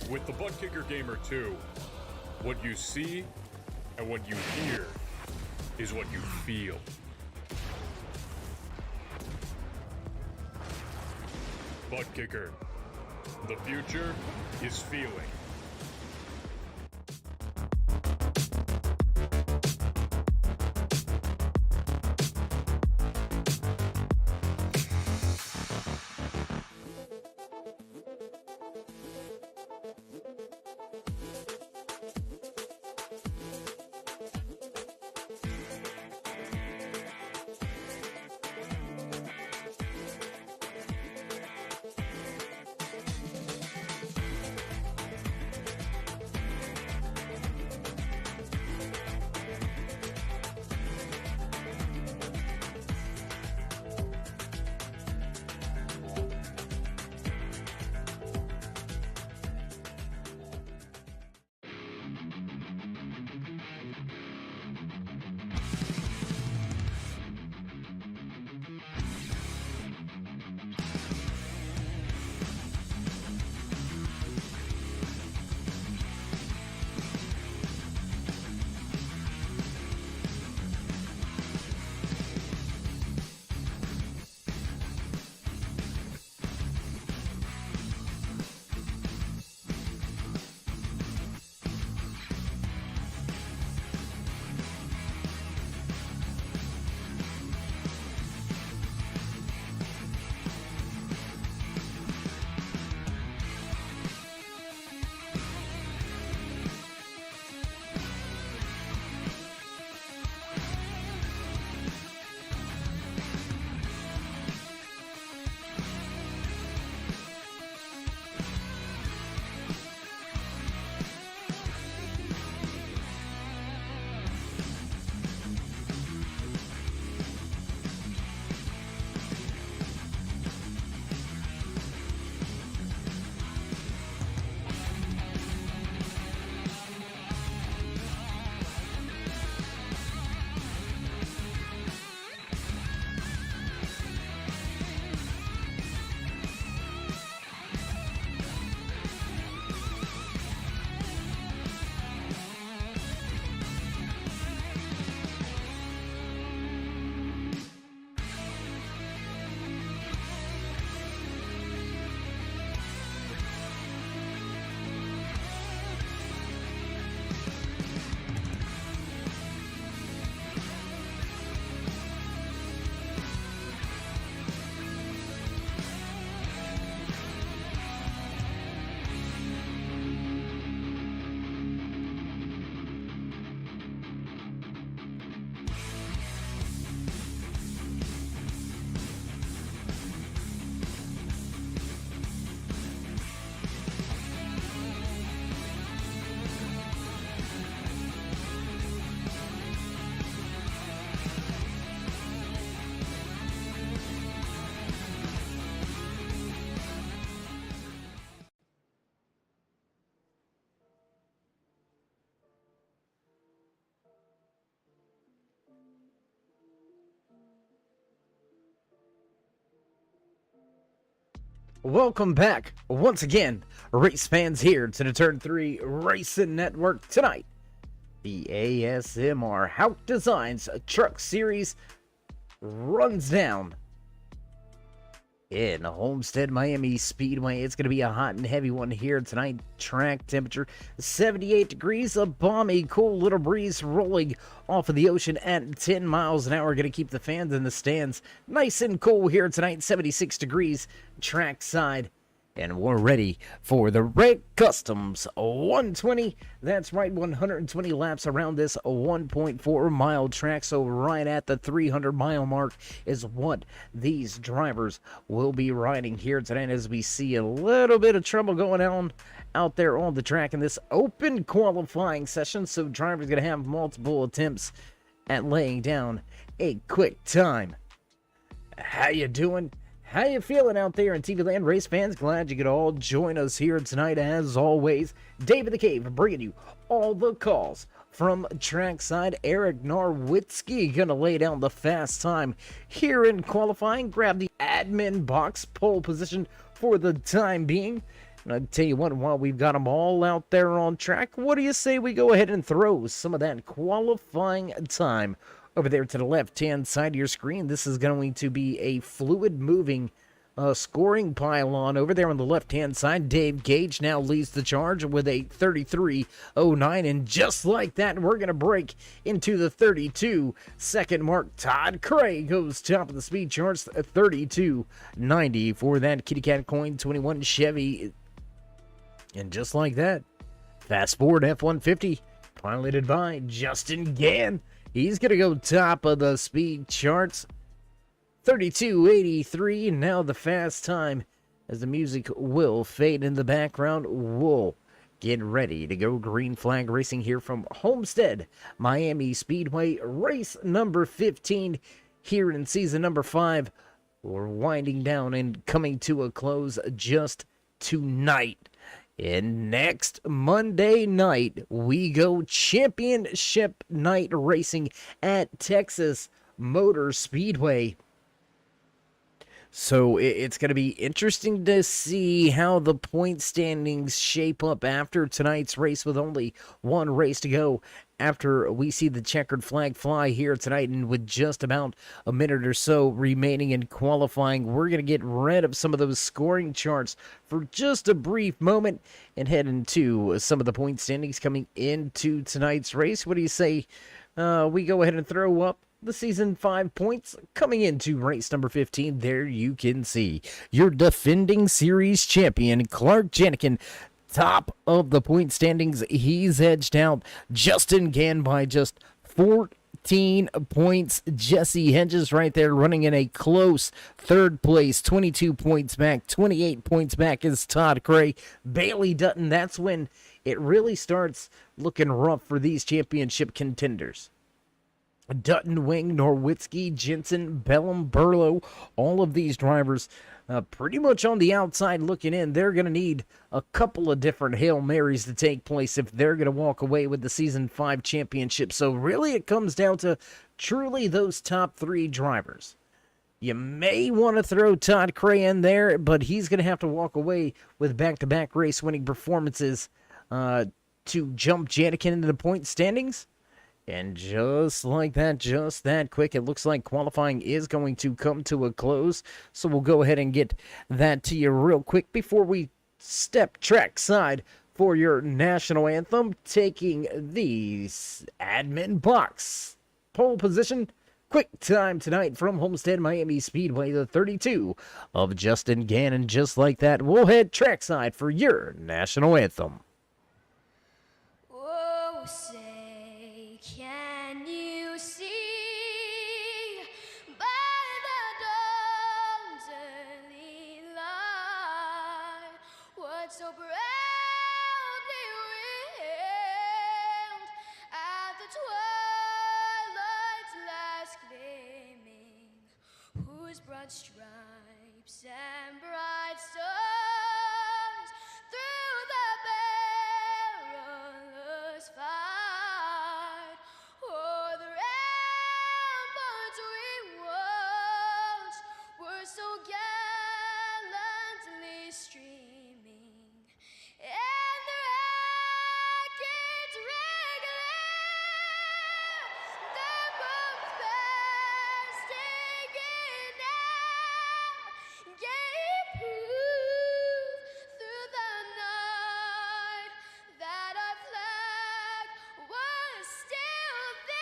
With the Butt Kicker Gamer 2, what you see and what you hear is what you feel. Butt Kicker. The future is feeling. Welcome back once again, race fans, here to the Turn 3 Racing Network. Tonight, the ASMR HAUCK Designs Truck Series runs down in Homestead, Miami Speedway. It's going to be a hot and heavy one here tonight. Track temperature 78 degrees, a balmy, cool little breeze rolling off of the ocean at 10 miles an hour. Going to keep the fans in the stands nice and cool here tonight. 76 degrees track side. And we're ready for the Red Customs 120. That's right, 120 laps around this 1.4 mile track. So right at the 300 mile mark is what these drivers will be riding here tonight, as we see a little bit of trouble going on out there on the track in this open qualifying session. So drivers going to have multiple attempts at laying down a quick time. How you doing? How you feeling out there in TV land, race fans? Glad you could all join us here tonight. As always, David the Cave bringing you all the calls from trackside. Eric Norwitzki gonna lay down the fast time here in qualifying. Grab the admin box pole position for the time being. And I tell you what, while we've got them all out there on track, what do you say we go ahead and throw some of that qualifying time over there to the left-hand side of your screen? This is going to be a fluid-moving scoring pylon over there on the left-hand side. Dave Gage now leads the charge with a 33.09, and just like that, we're going to break into the 32-second mark. Todd Cray goes top of the speed charts, 32.90 for that Kitty Cat Coin 21 Chevy. And just like that, fast forward F-150, piloted by Justin Gann. He's going to go top of the speed charts, 32.83. Now the fast time, as the music will fade in the background, we'll get ready to go. Green flag racing here from Homestead Miami Speedway, race number 15 here in season number 5. We're winding down and coming to a close just tonight. And next Monday night, we go championship night racing at Texas Motor Speedway. So it's going to be interesting to see how the point standings shape up after tonight's race, with only one race to go after we see the checkered flag fly here tonight. And with just about a minute or so remaining in qualifying, we're going to get rid of some of those scoring charts for just a brief moment and head into some of the point standings coming into tonight's race. What do you say we go ahead and throw up the season 5 points coming into race number 15? There you can see your defending series champion, Clark Jenikin, top of the point standings. He's edged out Justin Gann by just 14 points. Jesse Hedges right there running in a close third place, 22 points back. 28 points back is Todd Cray. Bailey Dutton, that's when it really starts looking rough for these championship contenders. Dutton, Wing, Norwitzki, Jensen, Bellum, Burlow, all of these drivers pretty much on the outside looking in. They're going to need a couple of different Hail Marys to take place if they're going to walk away with the Season 5 championship. So really it comes down to truly those top 3 drivers. You may want to throw Todd Cray in there, but he's going to have to walk away with back-to-back race-winning performances to jump Janikin into the point standings. And just like that, just that quick, it looks like qualifying is going to come to a close. So we'll go ahead and get that to you real quick before we step trackside for your national anthem. Taking the admin box pole position. Quick time tonight from Homestead Miami Speedway, the 32 of Justin Gannon. Just like that, we'll head trackside for your national anthem. Oh, say, can you see by the dawn's early light what so proudly wailed at the twilight's last gleaming, whose broad stripes and bright stars through the perilous fight o'er the ramparts we watched were so gallantly streaming, and the rockets regular the bombs bursting in air gave proof through the night that our flag was still there.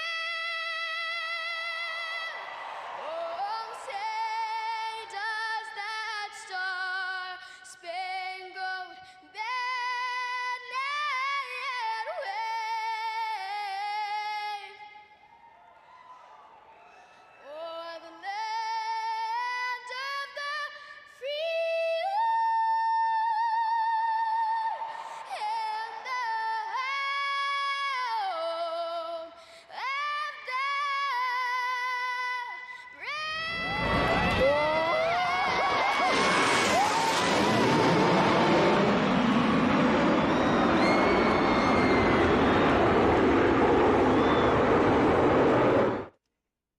Oh, say does that star-spangled banner yet wave o'er the land of the free and the home of the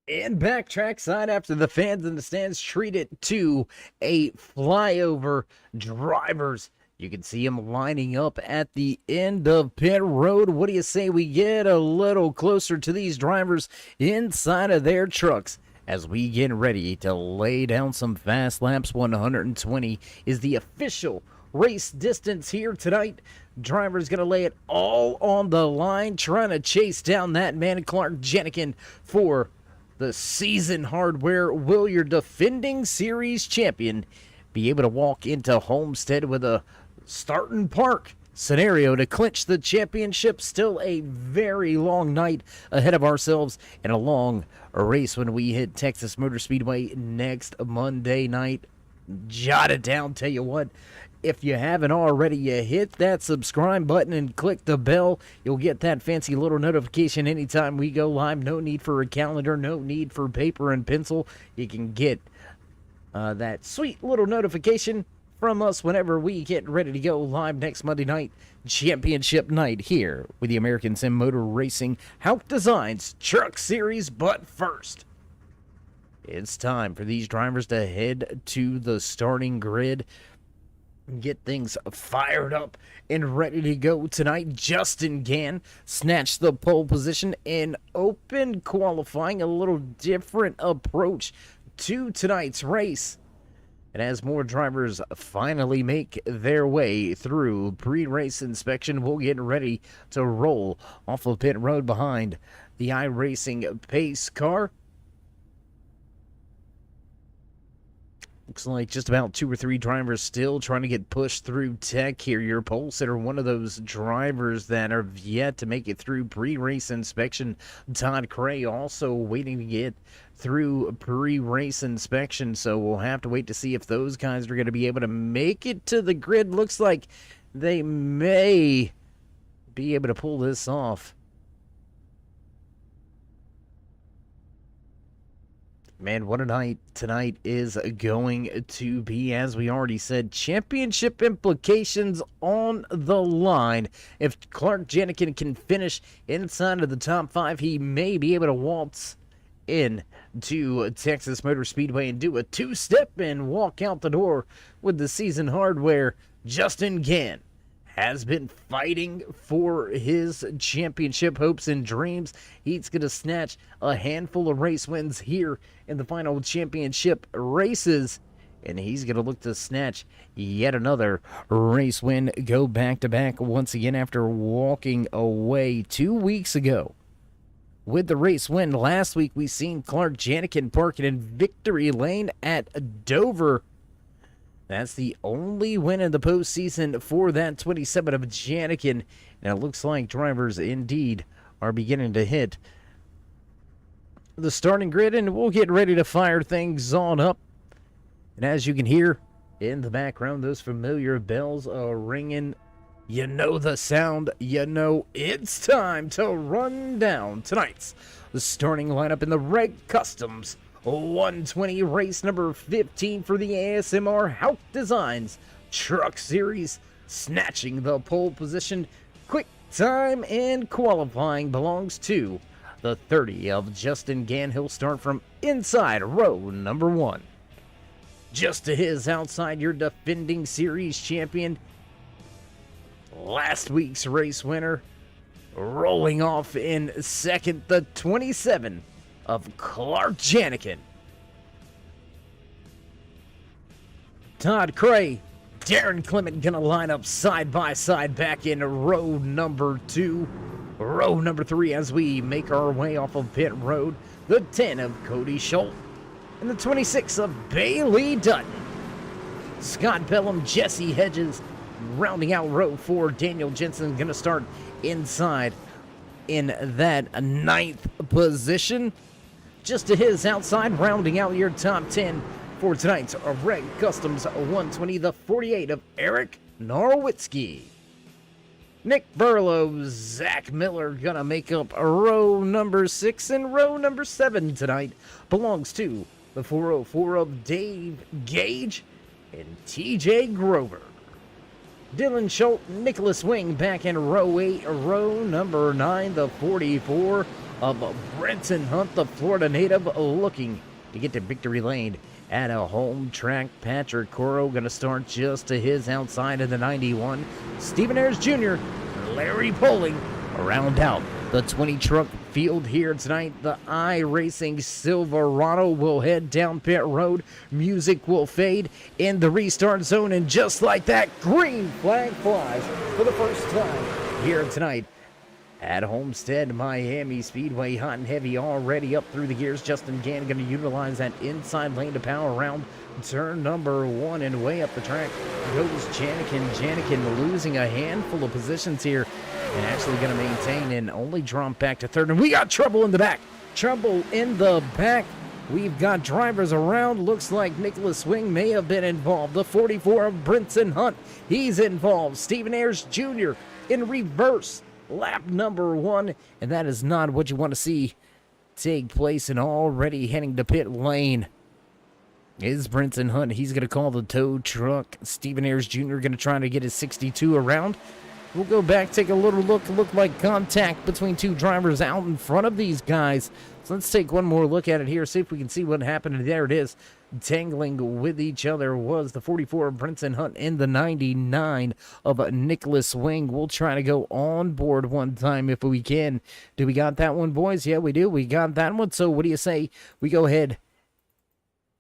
And back trackside after the fans in the stands treat it to a flyover drivers You can see them lining up at the end of pit road. What do you say we get a little closer to these drivers inside of their trucks as we get ready to lay down some fast laps? 120 is the official race distance here tonight. Driver's going to lay it all on the line, trying to chase down that man, Clark Jenikin, for the season hardware. Will your defending series champion be able to walk into Homestead with a start and park scenario to clinch the championship? Still a very long night ahead of ourselves and a long race when we hit Texas Motor Speedway next Monday night. Jot it down. Tell you what, if you haven't already, you hit that subscribe button and click the bell. You'll get that fancy little notification anytime we go live. No need for a calendar, no need for paper and pencil. You can get that sweet little notification from us whenever we get ready to go live next Monday night, championship night here with the American Sim Motor Racing HAUCK Designs Truck Series. But first, it's time for these drivers to head to the starting grid, get things fired up and ready to go tonight. Justin Gann snatched the pole position in open qualifying, a little different approach to tonight's race. And as more drivers finally make their way through pre-race inspection, we'll get ready to roll off of pit road behind the iRacing pace car. Looks like just about 2 or 3 drivers still trying to get pushed through tech here. Your pole sitter, one of those drivers that are yet to make it through pre-race inspection. Todd Cray also waiting to get through pre-race inspection, so we'll have to wait to see if those guys are going to be able to make it to the grid. Looks like they may be able to pull this off. Man, what a night tonight is going to be. As we already said, championship implications on the line. If Clark Jenikin can finish inside of the top 5, he may be able to waltz in to Texas Motor Speedway and do a 2-step and walk out the door with the season hardware. Justin Gann has been fighting for his championship hopes and dreams. He's going to snatch a handful of race wins here in the final championship races, and he's going to look to snatch yet another race win, go back-to-back once again after walking away 2 weeks ago with the race win. Last week, we seen Clark Jenikin parking in victory lane at Dover. That's the only win in the postseason for that 27 of Jenikin. And it looks like drivers indeed are beginning to hit the starting grid, and we'll get ready to fire things on up. And as you can hear in the background, those familiar bells are ringing. You know the sound. You know it's time to run down tonight's starting lineup in the Reg Customs 120 race number 15 for the ASMR HAUCK Designs Truck Series. Snatching the pole position, quick time and qualifying belongs to the 30 of Justin Gann. He'll start from inside row number 1. Just to his outside, your defending series champion, last week's race winner, rolling off in second, the 27 of Clark Jenikin. Todd Cray, Darren Clement gonna line up side by side back in row number 2. Row number 3 as we make our way off of pit road, the 10 of Cody Schultz and the 26 of Bailey Dutton. Scott Bellum, Jesse Hedges rounding out row 4. Daniel Jensen gonna start inside in that 9th position. Just to his outside, rounding out your top 10 for tonight's Reg Customs 120, the 48 of Eric Norwitzki. Nick Burlow, Zach Miller gonna make up row number 6, and row number 7 tonight belongs to the 404 of Dave Gage and TJ Grover. Dylan Schultz, Nicholas Wing back in row 8, row number 9, the 44 of Brenton Hunt, the Florida native, looking to get to victory lane at a home track. Patrick Coro going to start just to his outside of the 91. Stephen Ayers Jr., Larry Poling round out the 20 truck field here tonight. The iRacing Silverado will head down pit road. Music will fade in the restart zone, and just like that, green flag flies for the first time here tonight at Homestead Miami Speedway. Hot and heavy already up through the gears. Justin Gann going to utilize that inside lane to power around turn number 1, and way up the track goes Janikin. Janikin losing a handful of positions here and actually going to maintain and only drop back to third. And we got trouble in the back. Trouble in the back. We've got drivers around. Looks like Nicholas Swing may have been involved. The 44 of Brinson Hunt, he's involved. Stephen Ayers Jr. in reverse. Lap number 1, and that is not what you want to see take place. And already heading to pit lane is Brinson Hunt. He's going to call the tow truck. Stephen Ayers Jr. going to try to get his 62 around. We'll go back, take a little look. Look like contact between two drivers out in front of these guys. So let's take one more look at it here, see if we can see what happened. And there it is. Tangling with each other was the 44 of Brinson Hunt and the 99 of Nicholas Swing. We'll try to go on board one time if we can. Do we got that one, boys? Yeah, we do. We got that one. So what do you say we go ahead,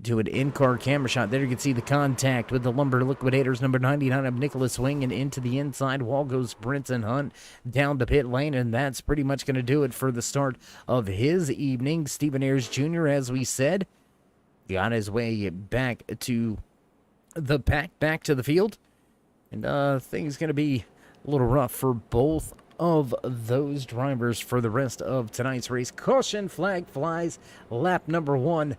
do an in-car camera shot. There you can see the contact with the Lumber Liquidators, number 99 of Nicholas Swing, and into the inside wall goes Brinson Hunt down the pit lane, and that's pretty much going to do it for the start of his evening. Stephen Ayers Jr., as we said, got his way back to the pack, back to the field, and things going to be a little rough for both of those drivers for the rest of tonight's race. Caution flag flies, lap number 1.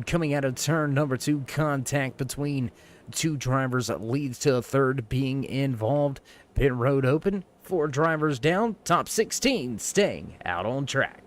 Coming out of turn number 2, contact between two drivers leads to a third being involved. Pit road open, 4 drivers down, top 16 staying out on track.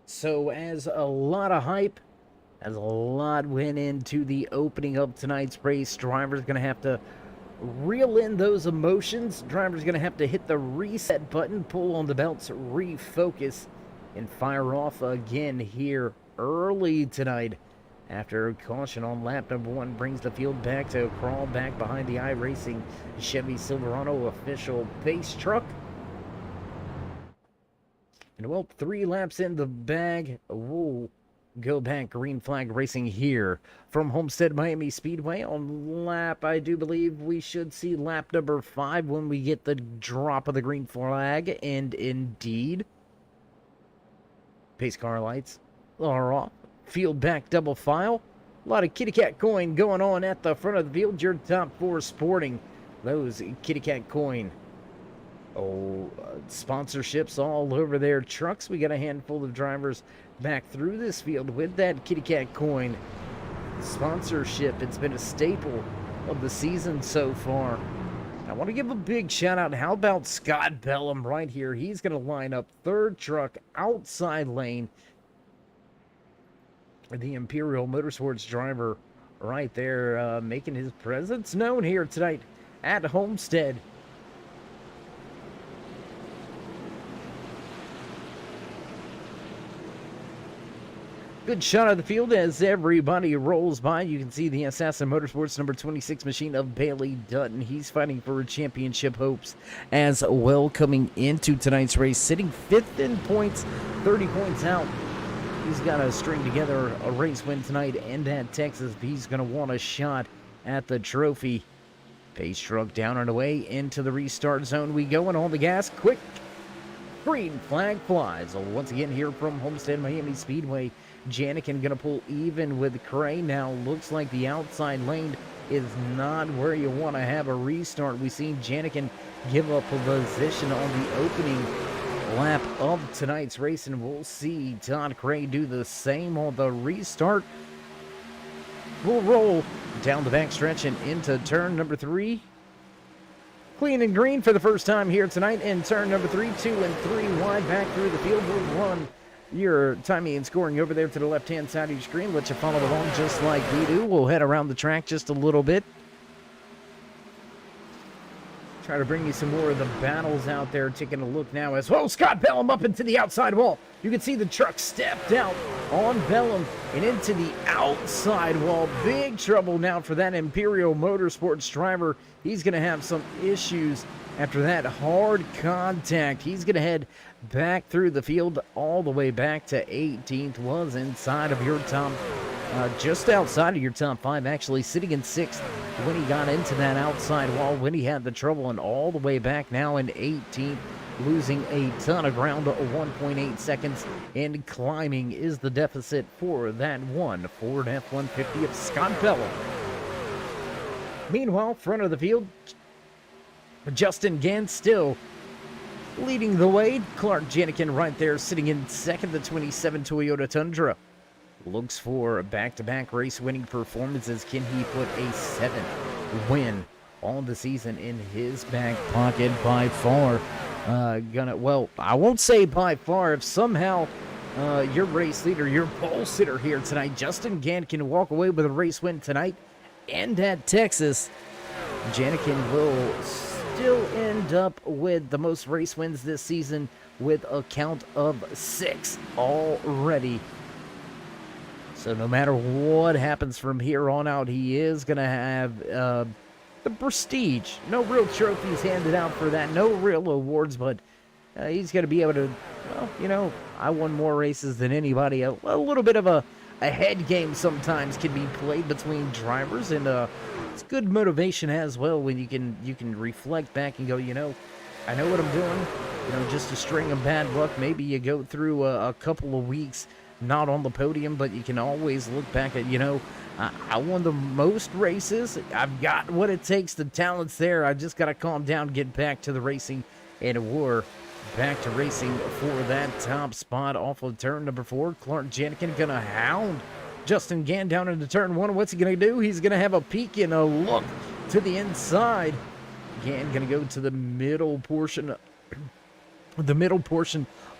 So as a lot of hype, as a lot went into the opening of tonight's race, drivers going to have to reel in those emotions. Drivers going to have to hit the reset button, pull on the belts, refocus, and fire off again here early tonight. After caution on lap number 1 brings the field back to crawl back behind the iRacing Chevy Silverado official pace truck. And well, 3 laps in the bag. We'll go back green flag racing here from Homestead Miami Speedway on lap, I do believe we should see lap number 5 when we get the drop of the green flag. And indeed, pace car lights are off. Field back double file. A lot of kitty cat coin going on at the front of the field. Your top 4 sporting those kitty cat coin sponsorships all over their trucks. We got a handful of drivers back through this field with that kitty cat coin sponsorship. It's been a staple of the season so far. I want to give a big shout out. How about Scott Bellum right here? He's going to line up 3rd truck outside lane. The Imperial Motorsports driver right there, making his presence known here tonight at Homestead. Good shot of the field as everybody rolls by. You can see the Assassin Motorsports number 26 machine of Bailey Dutton. He's fighting for championship hopes as well coming into tonight's race. Sitting 5th in points, 30 points out. He's got to string together a race win tonight and at Texas. He's going to want a shot at the trophy. Pace truck down and away into the restart zone. We go and on the gas. Quick green flag flies. Once again here from Homestead Miami Speedway. Janikin going to pull even with Cray. Now looks like the outside lane is not where you want to have a restart. We've seen Janikin give up a position on the opening lap of tonight's race, and we'll see Todd Cray do the same on the restart. We'll roll down the backstretch and into turn number 3. Clean and green for the first time here tonight in turn number 3. 2 and 3 wide back through the field. We'll run your timing and scoring over there to the left-hand side of your screen. Let you follow along just like we do. We'll head around the track just a little bit. Try to bring you some more of the battles out there. Taking a look now as well. Scott Bellum up into the outside wall. You can see the truck stepped out on Bellum and into the outside wall. Big trouble now for that Imperial Motorsports driver. He's going to have some issues after that hard contact. He's going to head back through the field all the way back to 18th. Was inside of your top, just outside of your top 5, actually sitting in 6th when he got into that outside wall, when he had the trouble, and all the way back now in 18th, losing a ton of ground, 1.8 seconds, and climbing is the deficit for that one Ford F-150 of Scott Bellum. Meanwhile, front of the field, Justin Gant still leading the way. Clark Janikin right there sitting in second, the 27 Toyota Tundra. Looks for back-to-back race-winning performances. Can he put a 7th win on the season in his back pocket? By far, well, I won't say by far. If somehow your race leader, your pole sitter here tonight, Justin Gant, can walk away with a race win tonight and at Texas, Janikin will still end up with the most race wins this season with a count of 6 already. So no matter what happens from here on out, he is going to have the prestige. No real trophies handed out for that, no real awards, but he's going to be able to, well, you know, I won more races than anybody. A little bit of a head game sometimes can be played between drivers, and it's good motivation as well when you can reflect back and go, you know, I know what I'm doing. You know, just a string of bad luck. Maybe you go through a couple of weeks not on the podium, but you can always look back at, you know, I won the most races. I've got what it takes. The talent's there. I just got to calm down, get back to the racing, and we're back to racing for that top spot off of turn number 4. Clark Janikin going to hound Justin Gant down into turn 1. What's he going to do? He's going to have a peek and a look to the inside. Gant going to go to the middle portion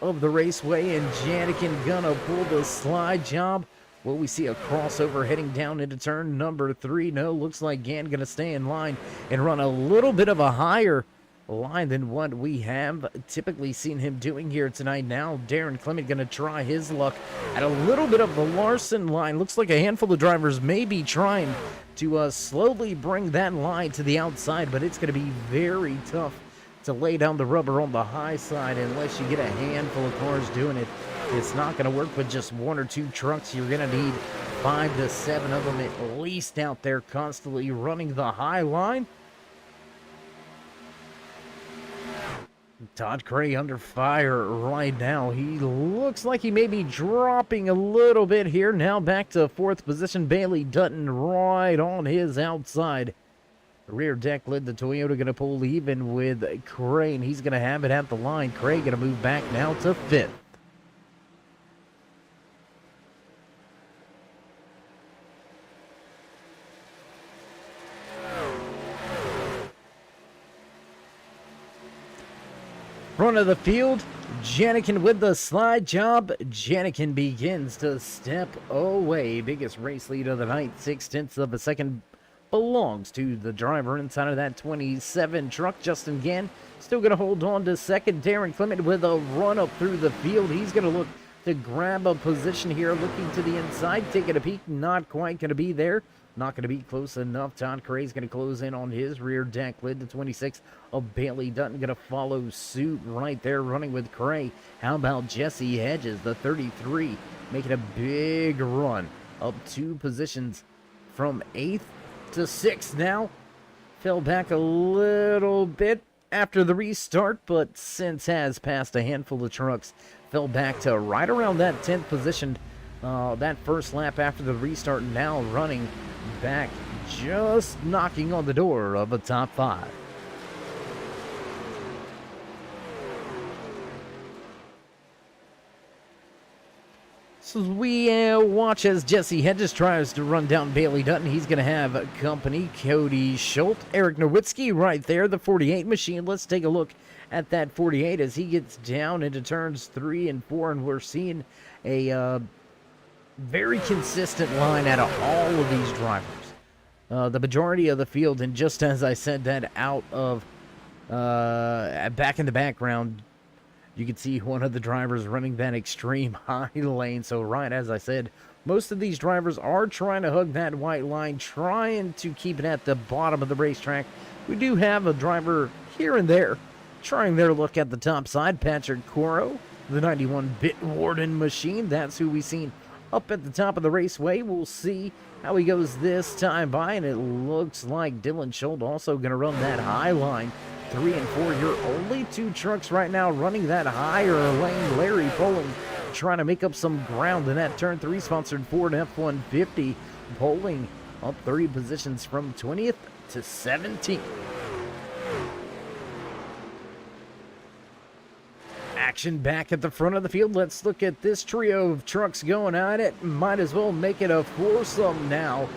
of the raceway, and Janikin gonna pull the slide job. Will we see a crossover heading down into turn number 3? No, looks like Gant gonna stay in line and run a little bit of a higher line than what we have typically seen him doing here tonight. Now Darren Clement gonna try his luck at a little bit of the Larson line. Looks like a handful of drivers may be trying to slowly bring that line to the outside, but it's gonna be very tough to lay down the rubber on the high side unless you get a handful of cars doing it. It's not going to work with just 1 or 2 trucks. You're going to need 5 to 7 of them at least out there constantly running the high line. Todd Cray under fire right now. He looks like he may be dropping a little bit here. Now back to 4th position. Bailey Dutton right on his outside. Rear deck lid, the Toyota going to pull even with Cray, and he's going to have it at the line. Cray going to move back now to 5th. Front of the field, Janikin with the slide job. Janikin begins to step away. Biggest race lead of the night, 0.6 of a second. Belongs to the driver inside of that 27 truck. Justin Gant still going to hold on to second. Darren Clement with a run up through the field. He's going to look to grab a position here, looking to the inside, taking a peek. Not quite going to be there. Not going to be close enough. Todd Cray's going to close in on his rear deck lid. The 26 of Bailey Dutton going to follow suit right there, running with Cray. How about Jesse Hedges, the 33, making a big run up 2 positions from 8th to 6th now. Fell back a little bit after the restart, but since has passed a handful of trucks. Fell back to right around that 10th position that first lap after the restart. Now running back, just knocking on the door of a top 5. So as we watch as Jesse Hedges tries to run down Bailey Dutton, he's going to have company Cody Schultz, Eric Nowitzki right there, the 48 machine. Let's take a look at that 48 as he gets down into turns 3 and 4, and we're seeing a very consistent line out of all of these drivers. The majority of the field, and just as I said that out of back in the background, you can see one of the drivers running that extreme high lane. So right as I said, most of these drivers are trying to hug that white line, trying to keep it at the bottom of the racetrack. We do have a driver here and there trying their look at the top side. Patrick Coro, the 91 Bit Warden machine. That's who we seen up at the top of the raceway. We'll see how he goes this time by, and it looks like Dylan Schultz also going to run that high line. 3 and 4, you're only 2 trucks right now running that higher lane. Larry Poling trying to make up some ground in that turn 3 sponsored Ford F-150. Poling up 30 positions from 20th to 17th. Action back at the front of the field. Let's look at this trio of trucks going at it. Might as well make it a foursome now,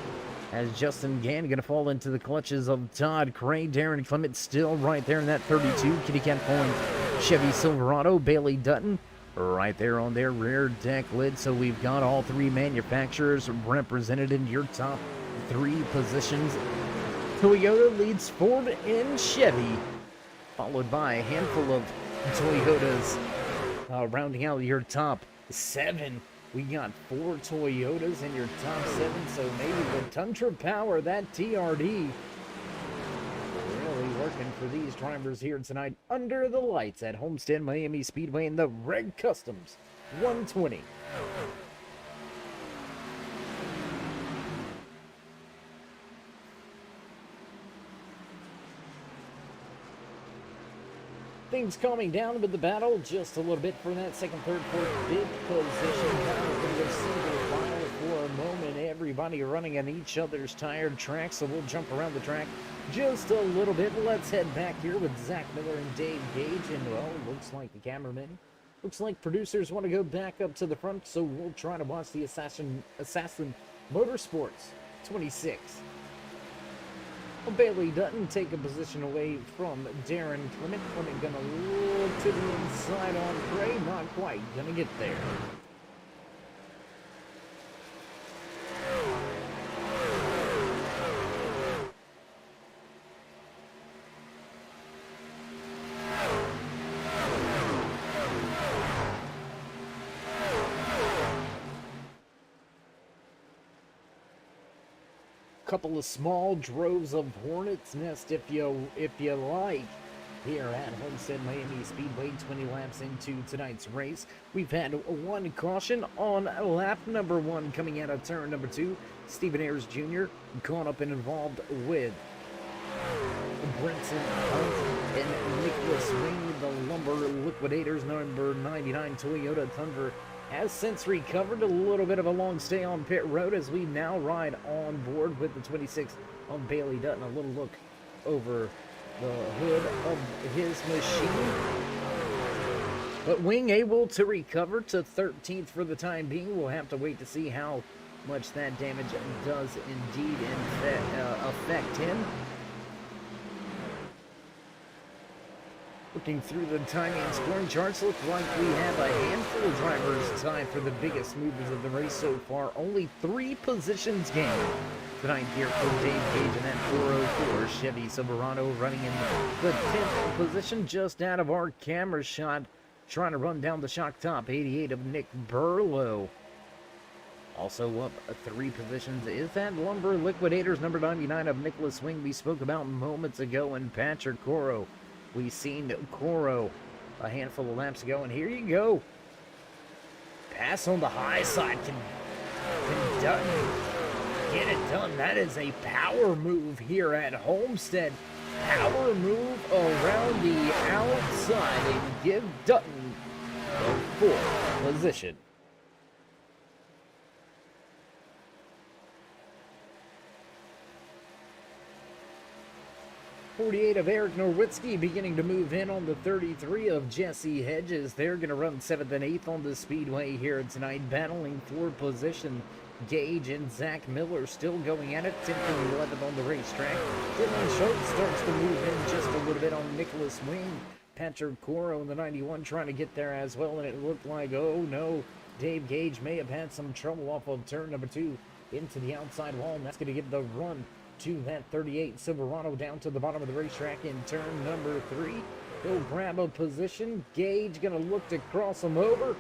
as Justin Gann going to fall into the clutches of Todd Crane. Darren Clement still right there in that 32. Kitty Cat pulling Chevy Silverado. Bailey Dutton right there on their rear deck lid. So we've got all 3 manufacturers represented in your top 3 positions. Toyota leads Ford and Chevy, followed by a handful of Toyotas rounding out your top 7. We got 4 Toyotas in your top 7, so maybe the Tundra Power, that TRD, really working for these drivers here tonight under the lights at Homestead Miami Speedway in the Red Customs 120. Things calming down with the battle just a little bit for that second, third, fourth, fifth position. Going to go single file for a moment. Everybody running on each other's tired tracks, so we'll jump around the track just a little bit. Let's head back here with Zach Miller and Dave Gage. And, well, looks like the cameramen, looks like producers want to go back up to the front, so we'll try to watch the Assassin Motorsports 26. Bailey Dutton take a position away from Darren Clement. Clement gonna look to the inside on Gray, not quite gonna get there. Couple of small droves of Hornets Nest, if you like, here at Homestead Miami Speedway. 20 laps into tonight's race. We've had 1 caution on lap number 1 coming out of turn number 2. Stephen Ayers Jr. caught up and involved with Brinson Hunt and Nicholas Wing. The Lumber Liquidators number 99 Toyota Tundra has since recovered. A little bit of a long stay on pit road as we now ride on board with the 26 on Bailey Dutton. A little look over the hood of his machine. But Wing able to recover to 13th for the time being. We'll have to wait to see how much that damage does indeed affect him. Looking through the timing and scoring charts, look like we have a handful of drivers tied for the biggest movers of the race so far. Only 3 positions gained tonight here for Dave Gage in that 404 Chevy Silverado, running in the 10th position, just out of our camera shot, trying to run down the shock top 88 of Nick Burlow. Also up 3 positions is that Lumber Liquidators number 99 of Nicholas Wing we spoke about moments ago, and Patrick Coro. We seen Coro a handful of laps ago, and here you go. Pass on the high side. Can Dutton get it done? That is a power move here at Homestead. Power move around the outside and give Dutton the 4th position. 48 of Eric Norwitzki beginning to move in on the 33 of Jesse Hedges. They're going to run 7th and 8th on the speedway here tonight, battling for position. Gage and Zach Miller still going at it, 10th and 11th on the racetrack. Dylan Schultz starts to move in just a little bit on Nicholas Wing. Patrick Coro in the 91 trying to get there as well, and it looked like, oh no, Dave Gage may have had some trouble off of turn number 2 into the outside wall, and that's going to give the run to that 38 Silverado down to the bottom of the racetrack in turn number 3. He'll grab a position. Gage going to look to cross him over.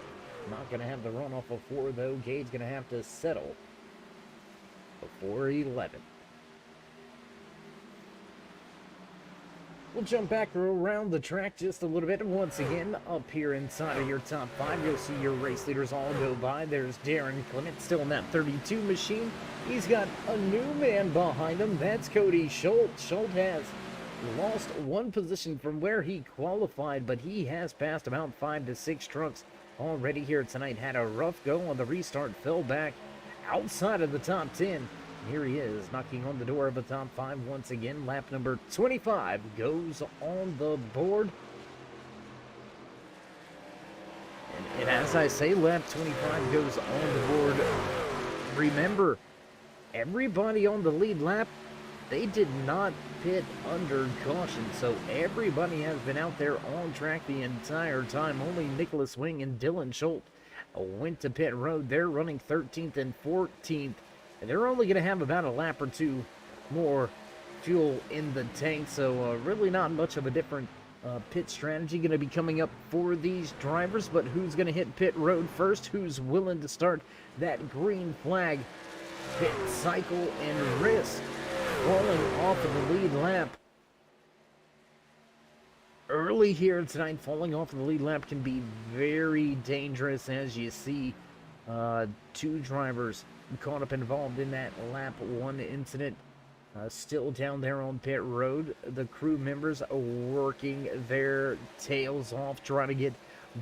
Not going to have the run off of 4, though. Gage going to have to settle before 11. We'll jump back around the track just a little bit. Once again, up here inside of your top 5, you'll see your race leaders all go by. There's Darren Clement still in that 32 machine. He's got a new man behind him. That's Cody Schultz. Schultz has lost 1 position from where he qualified, but he has passed about 5 to 6 trucks already here tonight. Had a rough go on the restart, fell back outside of the top 10. Here he is, knocking on the door of the top 5 once again. Lap number 25 goes on the board. And as I say, lap 25 goes on the board. Remember, everybody on the lead lap, they did not pit under caution. So everybody has been out there on track the entire time. Only Nicholas Wing and Dylan Schultz went to pit road. They're running 13th and 14th. And they're only going to have about a lap or 2 more fuel in the tank, so really not much of a different pit strategy going to be coming up for these drivers. But who's going to hit pit road first? Who's willing to start that green flag pit cycle and risk falling off of the lead lap? Early here tonight, falling off of the lead lap can be very dangerous, as you see 2 drivers caught up involved in that lap 1 incident. Still down there on pit road. The crew members are working their tails off trying to get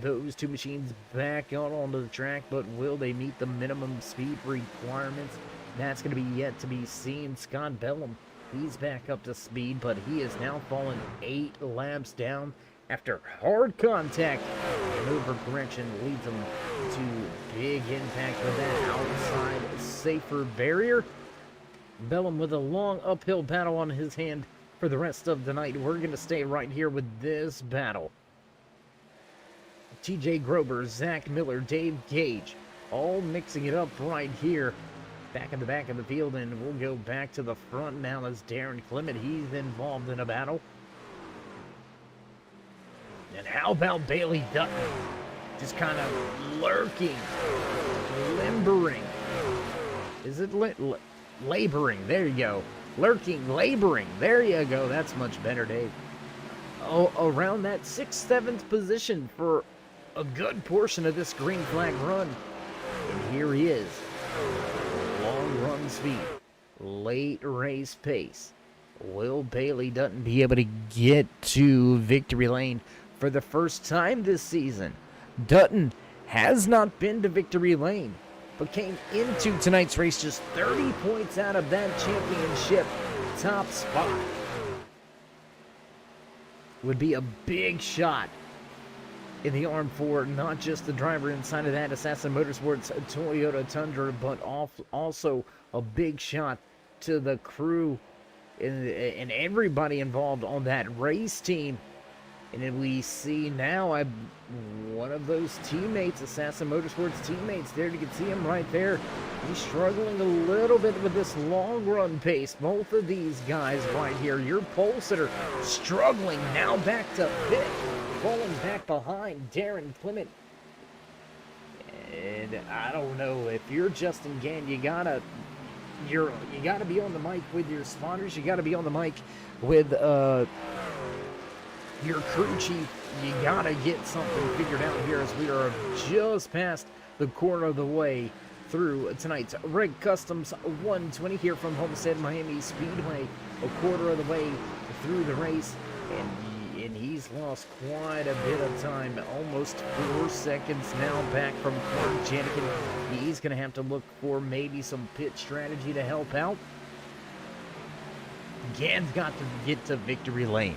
those 2 machines back out onto the track, but will they meet the minimum speed requirements? That's going to be yet to be seen. Scott Bellum, he's back up to speed, but he is now fallen 8 laps down after hard contact. And overcorrection leads him to big impact with that outside safer barrier. Bellum with a long uphill battle on his hand for the rest of the night. We're going to stay right here with this battle. TJ Grober, Zach Miller, Dave Gage, all mixing it up right here. Back in the back of the field, and we'll go back to the front now as Darren Clement, he's involved in a battle. And how about Bailey Dutton? Just kind of lurking, limbering. Is it laboring? There you go. Lurking, laboring. There you go. That's much better, Dave. Oh, around that 6th, 7th position for a good portion of this green flag run. And here he is. Long run speed. Late race pace. Will Bailey Dutton be able to get to victory lane for the first time this season? Dutton has not been to victory lane, but came into tonight's race just 30 points out of that championship top spot. Would be a big shot in the arm for not just the driver inside of that Assassin Motorsports Toyota Tundra, but also a big shot to the crew and everybody involved on that race team. And then we see now one of those teammates, Assassin Motorsports teammates, there you can see him right there. He's struggling a little bit with this long run pace. Both of these guys right here, your pole sitter, struggling now back to pit, falling back behind Darren Clement. And I don't know, if you're Justin Gann, you gotta be on the mic with your spotters. You gotta be on the mic with your crew chief. You gotta get something figured out here as we are just past the quarter of the way through tonight's Rig Customs 120 here from Homestead Miami Speedway. A quarter of the way through the race, and he's lost quite a bit of time, almost 4 seconds now back from Clark Janikin. He's gonna have to look for maybe some pit strategy to help out. Gann's got to get to victory lane.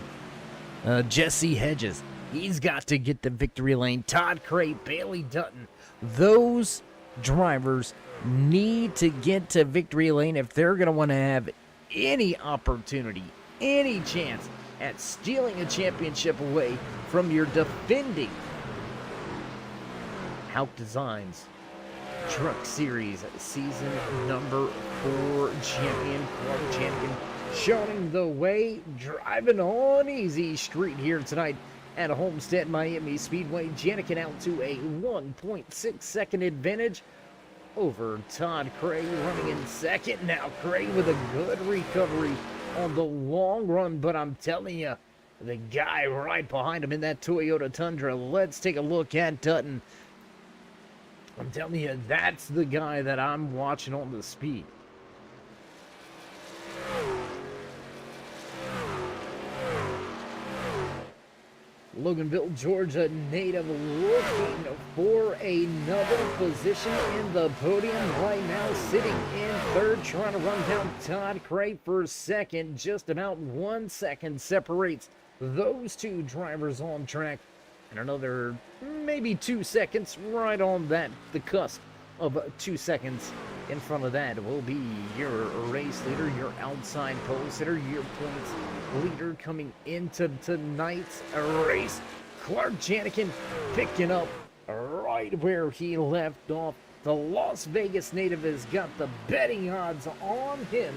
Jesse Hedges, he's got to get to victory lane. Todd Cray, Bailey Dutton, those drivers need to get to victory lane if they're going to want to have any opportunity, any chance at stealing a championship away from your defending HAUCK Designs Truck Series season number 4 champion, Clark Janikin, showing the way, driving on easy street here tonight at Homestead Miami Speedway. Janikin out to a 1.6 second advantage over Todd Cray, running in second. Now Cray with a good recovery on the long run, but I'm telling you, the guy right behind him in that Toyota Tundra. Let's take a look at Dutton. I'm telling you, that's the guy that I'm watching on the speed. Loganville, Georgia native looking for another position in the podium right now, sitting in third, trying to run down Todd Cray for second. Just about 1 second separates those two drivers on track, and another maybe 2 seconds right on that, the cusp of 2 seconds in front of that will be your race leader, your outside pole sitter, your points leader coming into tonight's race. Clark Janikin picking up right where he left off. The Las Vegas native has got the betting odds on him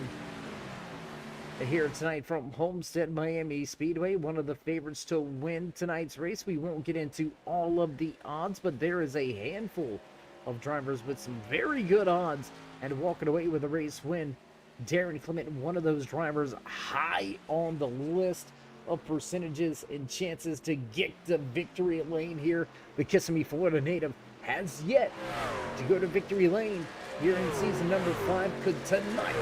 here tonight from Homestead Miami Speedway, one of the favorites to win tonight's race. We won't get into all of the odds, but there is a handful of drivers with some very good odds and walking away with a race win. Darren Clement, one of those drivers high on the list of percentages and chances to get to victory lane here. The Kissimmee, Florida native has yet to go to victory lane here in season number 5. Could tonight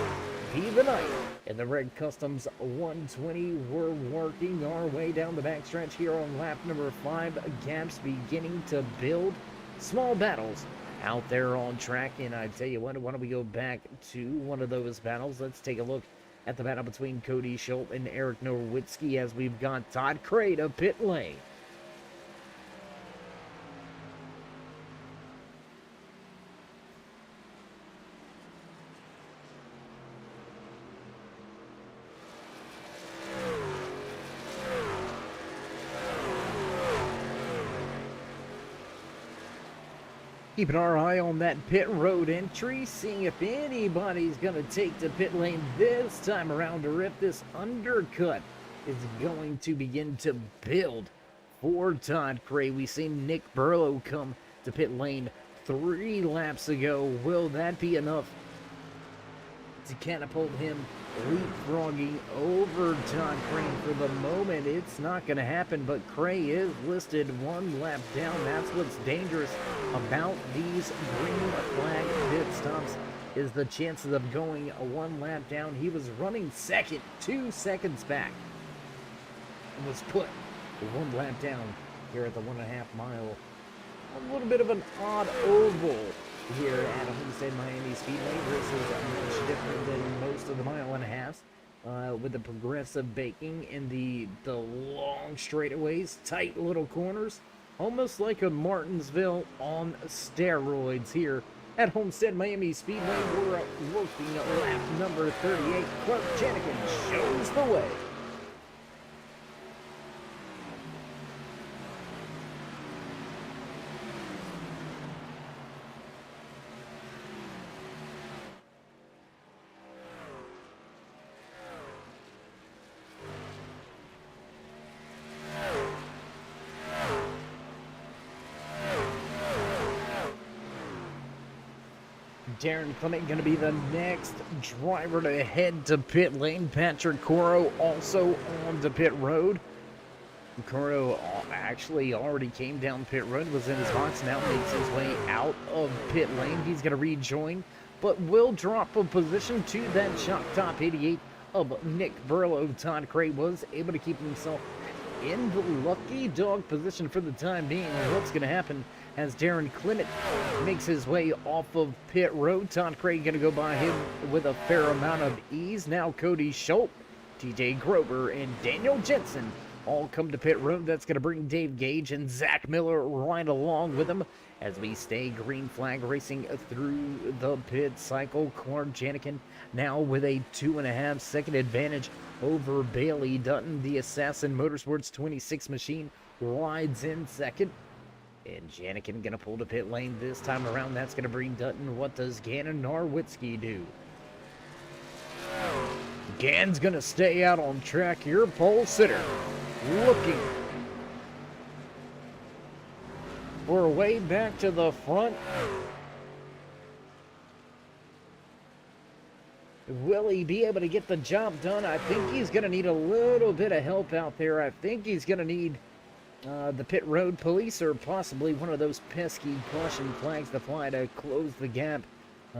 be the night? In the Red Customs 120, we're working our way down the backstretch here on lap number 5. Gaps beginning to build. Small battles out there on track, and I tell you what, why don't we go back to one of those battles? Let's take a look at the battle between Cody Schultz and Eric Nowitzki as we've got Todd Cray to pit lane. Keeping our eye on that pit road entry, seeing if anybody's going to take the pit lane this time around, or if this undercut is going to begin to build for Todd Cray. We seen Nick Burlow come to pit lane 3 laps ago. Will that be enough to catapult him leapfrogging over Todd Cray? For the moment, it's not going to happen, but Cray is listed 1 lap down. That's what's dangerous about these green flag pit stops, is the chances of going 1 lap down. He was running second 2 seconds back and was put 1 lap down here at the 1.5 mile. A little bit of an odd oval here at Homestead Miami Speedway. This is much different than most of the 1.5 miles, with the progressive baking in the long straightaways, tight little corners, almost like a Martinsville on steroids here at Homestead Miami Speedway. We're working lap number 38. Clark Janikin shows the way. Darren Clement going to be the next driver to head to pit lane. Patrick Coro also on the pit road. Coro actually already came down pit road, was in his box, now makes his way out of pit lane. He's going to rejoin, but will drop a position to that shock top 88 of Nick Burlow. Todd Cray was able to keep himself in the lucky dog position for the time being. What's going to happen as Darren Clement makes his way off of pit road? Todd Cray going to go by him with a fair amount of ease. Now Cody Schultz TJ Grover, and Daniel Jensen all come to pit road. That's going to bring Dave Gage and Zach Miller right along with them as we stay green flag racing through the pit cycle. Clark Janikin now with a 2.5 second advantage over Bailey Dutton. The Assassin Motorsports 26 machine rides in second. And Janikin going to pull to pit lane this time around. That's going to bring Dutton. What does Gannon Norwitzki do? Gann's going to stay out on track. Your pole sitter looking for a way back to the front. Will he be able to get the job done? I think he's going to need a little bit of help out there. I think he's going to need the pit road police or possibly one of those pesky caution flags to fly to close the gap,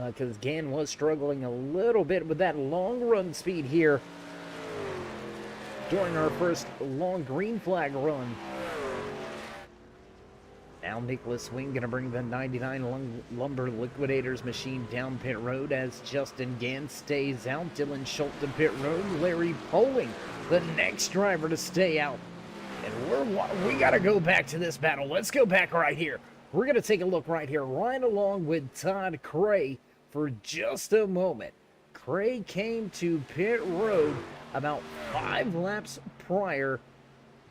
because Gann was struggling a little bit with that long run speed here during our first long green flag run. Now Nicholas Swing going to bring the 99 Lumber Liquidators machine down pit road as Justin Gann stays out. Dylan Schultz to pit road. Larry Poling, the next driver to stay out. And we got to go back to this battle. Let's go back right here. We're going to take a look right here, right along with Todd Cray for just a moment. Cray came to pit road about 5 laps prior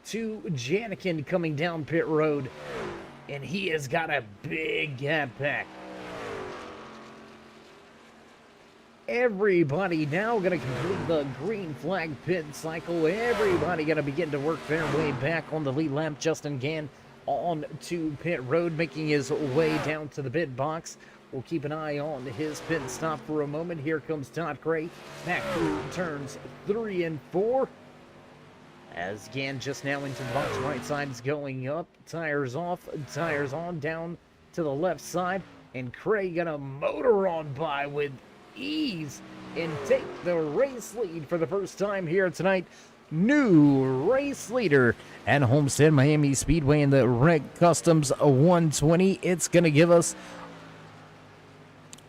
to Janikin coming down pit road, and he has got a big gap back. Everybody now going to complete the green flag pit cycle. Everybody going to begin to work their way back on the lead lap. Justin Gann on to pit road, making his way down to the pit box. We'll keep an eye on his pit stop for a moment. Here comes Todd Cray back through turns 3 and 4. As Gann just now into the box, right side is going up. Tires off, tires on, down to the left side. And Cray gonna motor on by with ease and take the race lead for the first time here tonight. New race leader at Homestead Miami Speedway in the Reg Customs 120. It's going to give us,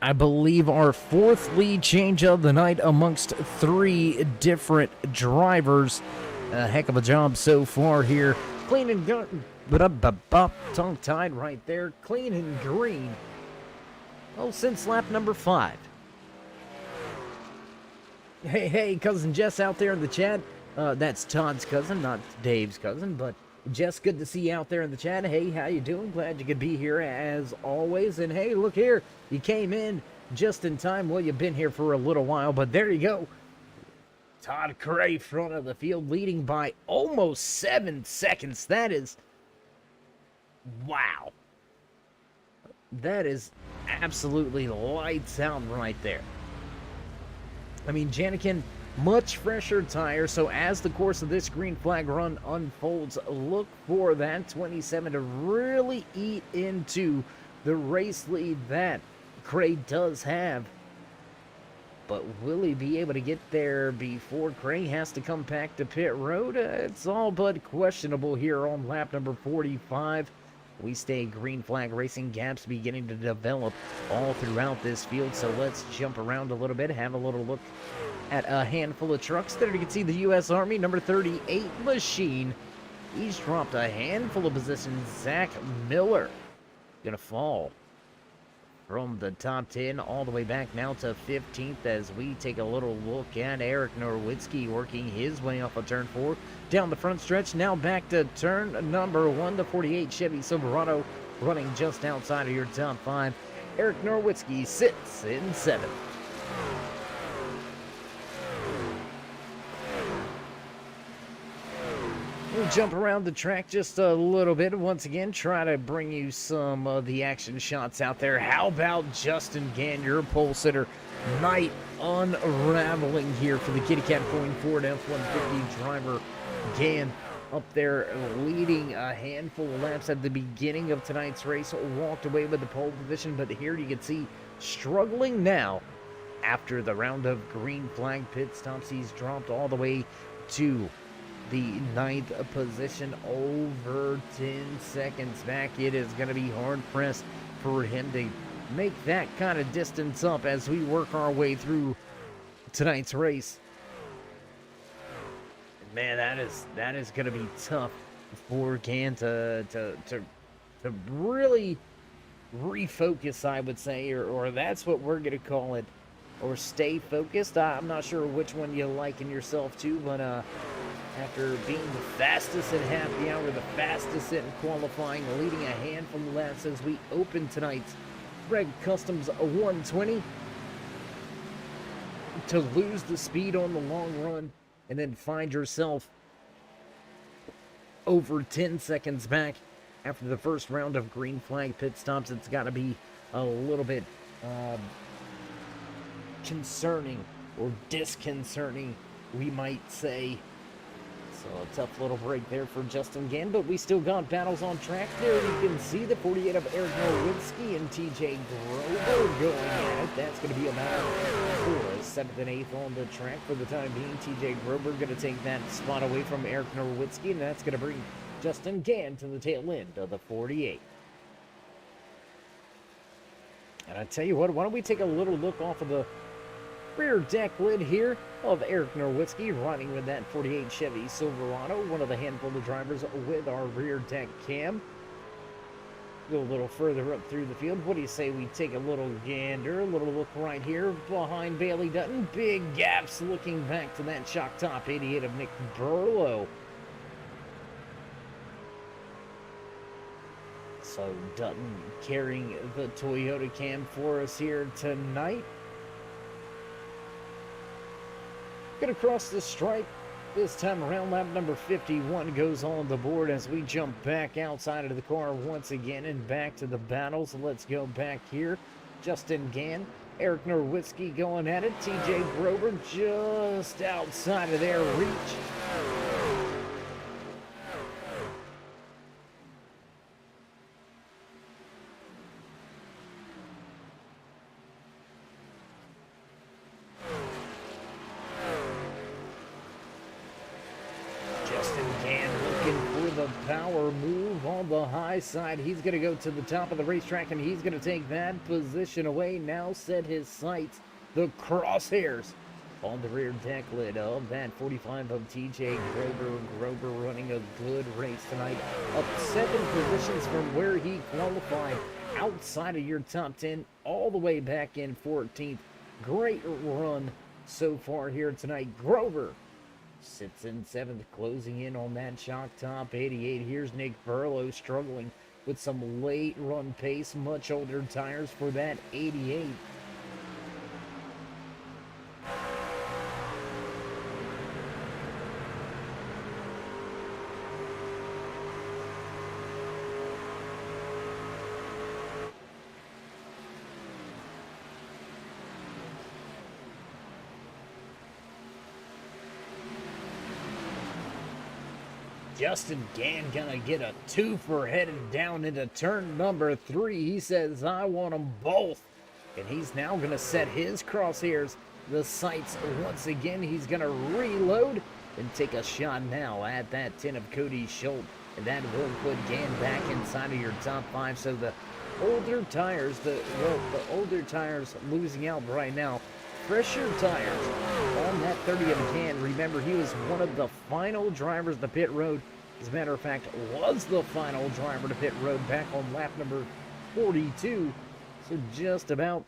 I believe, our 4th lead change of the night amongst 3 different drivers. A heck of a job so far here. Clean and tongue-tied right there. Clean and green. Oh, since lap number 5. Hey, cousin Jess out there in the chat. That's Todd's cousin, not Dave's cousin, but Jess, good to see you out there in the chat. Hey, how you doing? Glad you could be here as always. And hey, look here, you came in just in time. Well, you've been here for a little while, but there you go. Todd Cray, front of the field, leading by almost 7 seconds. That is, wow. That is absolutely lights out right there. I mean, Janikin, much fresher tire, so as the course of this green flag run unfolds, look for that 27 to really eat into the race lead that Cray does have. But will he be able to get there before Cray has to come back to pit road? It's all but questionable here on lap number 45. We stay green flag racing, gaps beginning to develop all throughout this field. So let's jump around a little bit, have a little look at a handful of trucks. There you can see the U.S. Army number 38 machine. He's dropped a handful of positions. Zach Miller gonna fall from the top 10 all the way back now to 15th as we take a little look at Eric Norwitzki working his way off of turn 4 down the front stretch. Now back to turn number 1. The 48 Chevy Silverado running just outside of your top 5. Eric Norwitzki sits in 7th. We'll jump around the track just a little bit. Once again, try to bring you some of the action shots out there. How about Justin Gann, your pole sitter? Night unraveling here for the Kitty Cat going forward. F-150 driver Gann up there leading a handful of laps at the beginning of tonight's race. Walked away with the pole position, but here you can see struggling now after the round of green flag pit stops. He's dropped all the way to the 9th position, over 10 seconds back. It is going to be hard pressed for him to make that kind of distance up as we work our way through tonight's race. Man, that is going to be tough for Gan to really refocus, I would say, or that's what we're going to call it, or stay focused. I'm not sure which one you liken yourself to, but after being the fastest at half the hour, the fastest in qualifying, leading a handful of laps as we open tonight's Greg Customs 120, to lose the speed on the long run and then find yourself over 10 seconds back after the first round of green flag pit stops, it's got to be a little bit concerning or disconcerting, we might say. So a tough little break there for Justin Gann, but we still got battles on track there. You can see the 48 of Eric Nowitzki and TJ Grover going at it. That's going to be a battle for 7th and 8th on the track for the time being. TJ Grover going to take that spot away from Eric Nowitzki, and that's going to bring Justin Gann to the tail end of the 48. And I tell you what, why don't we take a little look off of the rear deck lid here of Eric Nowitzki riding with that 48 Chevy Silverado, one of the handful of drivers with our rear deck cam. Go a little further up through the field. What do you say we take a little gander, a little look right here behind Bailey Dutton? Big gaps looking back to that shock top 88 of Nick Burlow. So Dutton carrying the Toyota cam for us here tonight. Gonna cross the stripe this time around. Lap number 51 goes on the board as we jump back outside of the car once again and back to the battles. Let's go back here. Justin Gann, Eric Nowitzki going at it. TJ Grover just outside of their reach. Power move on the high side. He's going to go to the top of the racetrack, and he's going to take that position away. Now set his sights, the crosshairs on the rear deck lid of that 45 of TJ Grover. Grover running a good race tonight, up 7 positions from where he qualified, outside of your top 10, all the way back in 14th. Great run so far here tonight. Grover sits in 7th, closing in on that shock top 88. Here's Nick Burlow struggling with some late run pace, much older tires for that 88. Justin Gann gonna get a twofer headed down into turn number 3. He says, I want them both. And he's now gonna set his crosshairs, the sights once again. He's gonna reload and take a shot now at that 10 of Cody Schultz. And that will put Gann back inside of your top 5. So the older tires, the older tires losing out right now. Fresher tires on that 30 of Gann. Remember, he was one of the final drivers to pit road. As a matter of fact, was the final driver to pit road back on lap number 42. So just about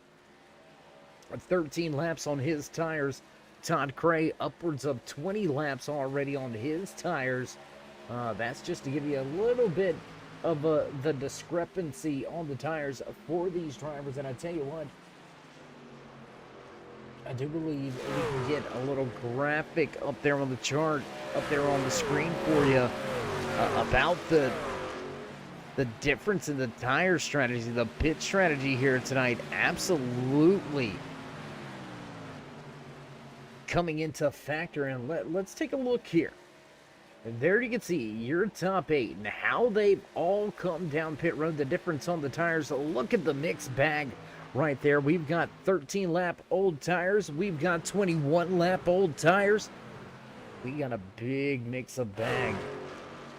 13 laps on his tires. Todd Cray, upwards of 20 laps already on his tires. That's just to give you a little bit of the discrepancy on the tires for these drivers. And I tell you what, I do believe we can get a little graphic up there on the chart, up there on the screen for you, about the difference in the tire strategy, the pit strategy here tonight. Absolutely coming into factor. And let's take a look here. And there you can see your top 8 and how they've all come down pit road, the difference on the tires. Look at the mixed bag right there. We've got 13 lap old tires. We've got 21 lap old tires. We got a big mix of bag.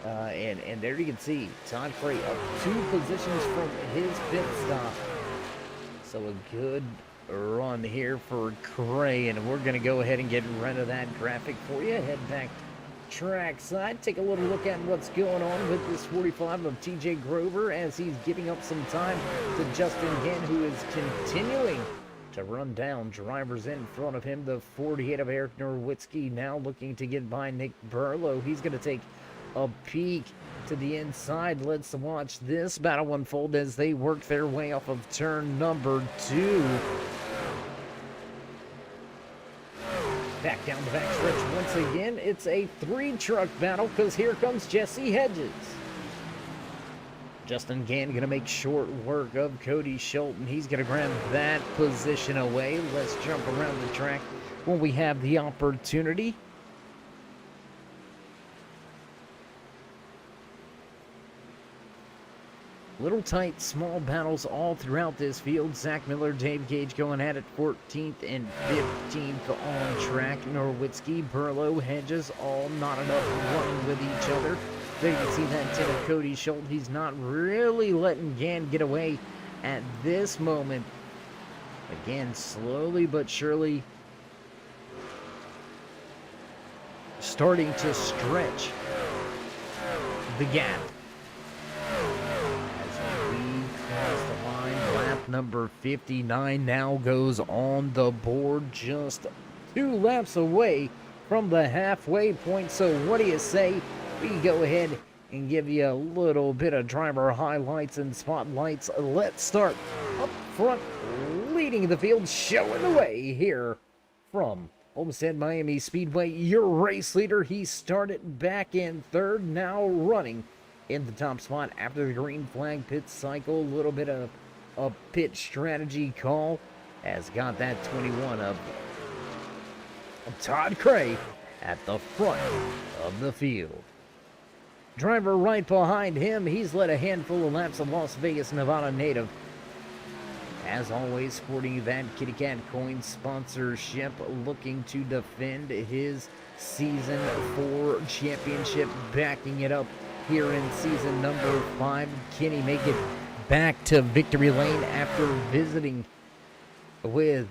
And there you can see Todd Cray up 2 positions from his pit stop. So a good run here for Cray. And we're going to go ahead and get rid of that graphic for you. Head back trackside. Take a little look at what's going on with this 45 of TJ Grover as he's giving up some time to Justin Ginn, who is continuing to run down drivers in front of him. The 48 of Eric Norwitzki now looking to get by Nick Burlow. He's going to take a peek to the inside. Let's watch this battle unfold as they work their way off of turn number 2. Back down the backstretch once again. It's a 3-truck battle because here comes Jesse Hedges. Justin Gann going to make short work of Cody Schulten. He's going to grab that position away. Let's jump around the track when we have the opportunity. Little tight, small battles all throughout this field. Zach Miller, Dave Gage going at it 14th and 15th on track. Norwitzki, Burlow, Hedges, all knotted up running with each other. There you can see that 10 of Cody Schultz. He's not really letting Gann get away at this moment. Again, slowly but surely starting to stretch the gap. Number 59 now goes on the board, just 2 laps away from the halfway point. So what do you say we go ahead and give you a little bit of driver highlights and spotlights? Let's start up front, leading the field, showing the way here from Homestead Miami Speedway. Your race leader, he started back in 3rd, now running in the top spot after the green flag pit cycle. A little bit of a pit strategy call has got that 21 of Todd Cray at the front of the field. Driver right behind him, he's led a handful of laps of Las Vegas, Nevada native. As always, sporting that Kitty Cat Coin sponsorship, looking to defend his season 4 championship, backing it up here in season number 5. Can he make it back to victory lane after visiting with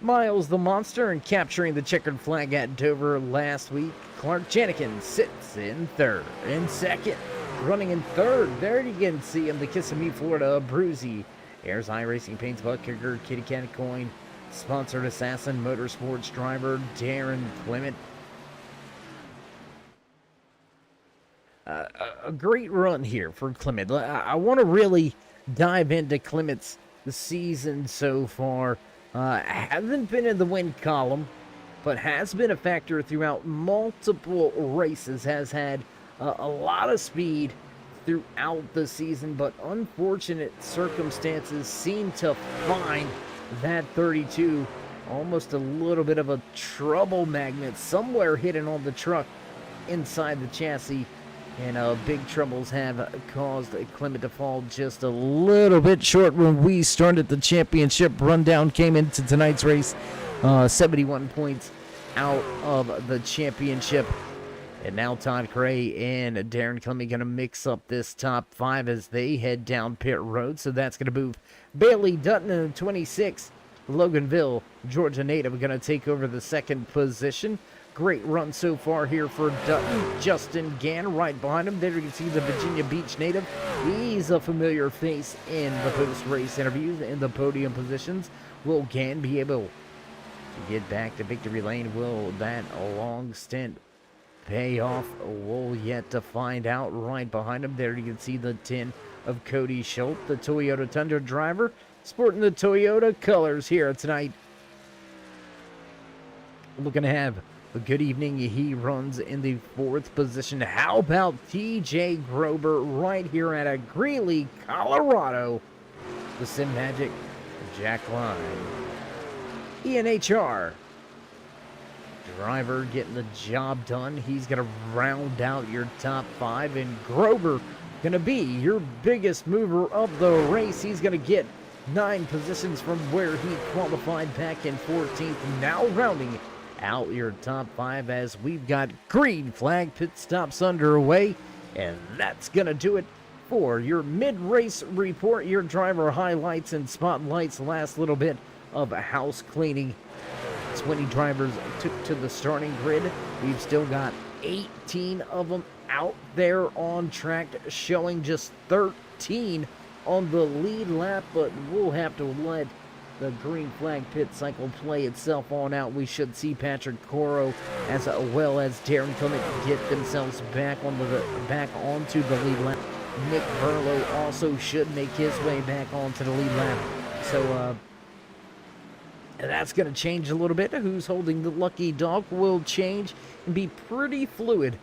Miles the Monster and capturing the checkered flag at Dover last week? Clark Janikin sits in 3rd. In 2nd, running in 3rd, there you can see him, the Kissimmee, Florida Bruzy. Airs iRacing Paints Butt Kicker, Kitty Cat Coin, sponsored Assassin Motorsports driver Darren Clement. A great run here for Clement. I want to really dive into Clement's season so far. Hasn't been in the win column, but has been a factor throughout multiple races. Has had a lot of speed throughout the season, but unfortunate circumstances seem to find that 32 almost a little bit of a trouble magnet somewhere hidden on the truck inside the chassis. And big troubles have caused Clement to fall just a little bit short when we started the championship. Rundown came into tonight's race 71 points out of the championship. And now Todd Cray and Darren Clement going to mix up this top 5 as they head down pit road. So that's going to move Bailey Dutton in 26. Loganville, Georgia native, going to take over the 2nd position. Great run so far here for Dutton. Justin Gann right behind him. There you can see the Virginia Beach native. He's a familiar face in the post-race interviews in the podium positions. Will Gann be able to get back to victory lane? Will that long stint pay off? We'll yet to find out. Right behind him, there you can see the 10 of Cody Schultz, the Toyota Tundra driver, sporting the Toyota colors here tonight. Looking to have a good evening. He runs in the 4th position. How about TJ Grover right here at Greeley, Colorado? The Sim Magic, Jack Line. ENHR driver getting the job done. He's going to round out your top 5, and Grover going to be your biggest mover of the race. He's going to get 9 positions from where he qualified back in 14th. Now rounding out your top 5 as we've got green flag pit stops underway. And that's going to do it for your mid-race report, your driver highlights and spotlights. Last little bit of house cleaning 20 drivers took to the starting grid. We've still got 18 of them out there on track, showing just 13 on the lead lap, but we'll have to let the green flag pit cycle play itself on out. We should see Patrick Coro as well as Darren Clement get themselves back onto the lead lap. Nick Burlow also should make his way back onto the lead lap. So that's going to change a little bit. Who's holding the lucky dog will change and be pretty fluid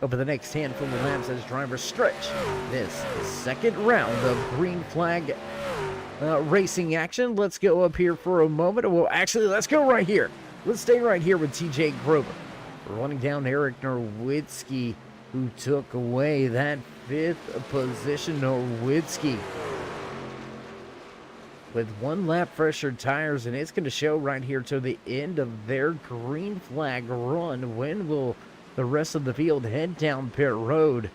over the next handful of laps as drivers stretch this second round of green flag racing action. Let's go up here for a moment. Well, actually, let's go right here. Let's stay right here with TJ Grover. Running down Eric Nowitzki, who took away that 5th position. Nowitzki with 1 lap fresher tires, and it's going to show right here to the end of their green flag run. When will the rest of the field head down pit road?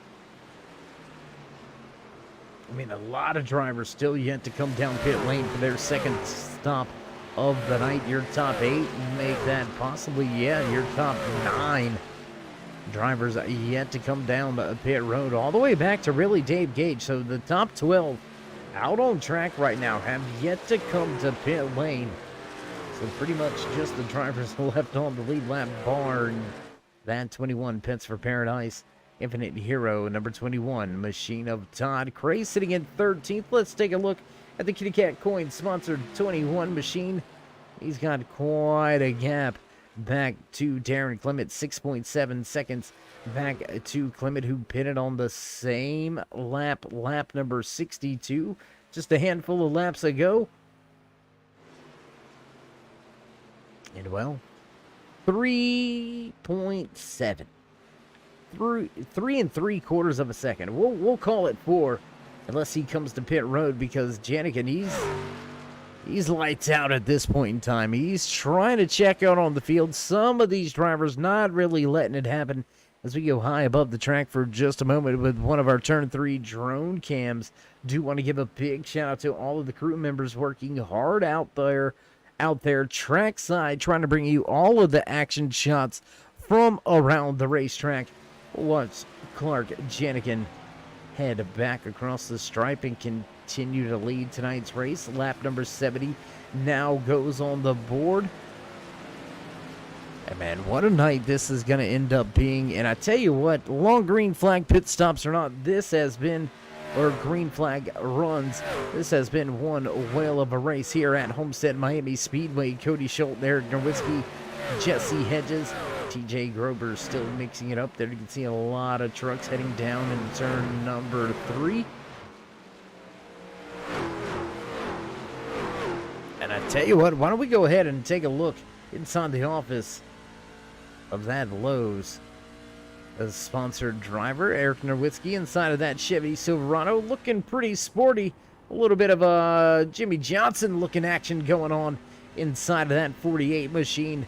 I mean, a lot of drivers still yet to come down pit lane for their second stop of the night. Your top 8 make that possibly, yeah, your top 9 drivers yet to come down the pit road all the way back to really Dave Gage. So the top 12 out on track right now have yet to come to pit lane. So pretty much just the drivers left on the lead lap, bar that 21 Pits for Paradise. Infinite Hero, number 21, Machine of Todd Cray sitting in 13th. Let's take a look at the Kitty Cat Coin sponsored 21 Machine. He's got quite a gap back to Darren Clement, 6.7 seconds back to Clement, who pitted on the same lap number 62, just a handful of laps ago. And well, 3.7. 3 3/4 of a second. We'll call it 4, unless he comes to pit road, because Janikin, he's lights out at this point in time. He's trying to check out on the field. Some of these drivers not really letting it happen. As we go high above the track for just a moment with one of our turn 3 drone cams, do want to give a big shout out to all of the crew members working hard out there trackside, trying to bring you all of the action shots from around the racetrack. Watch Clark Janikin head back across the stripe and continue to lead tonight's race. Lap number 70 now goes on the board. And man, what a night this is going to end up being. And I tell you what, long green flag pit stops or not, this has been, or green flag runs, this has been one whale of a race here at Homestead Miami Speedway. Cody Schultz, Eric Nowitzki, Jesse Hedges, TJ Grover still mixing it up there. You can see a lot of trucks heading down in turn number 3. And I tell you what, why don't we go ahead and take a look inside the office of that Lowe's. The sponsored driver, Eric Nowitzki, inside of that Chevy Silverado, looking pretty sporty. A little bit of a Jimmy Johnson looking action going on inside of that 48 machine.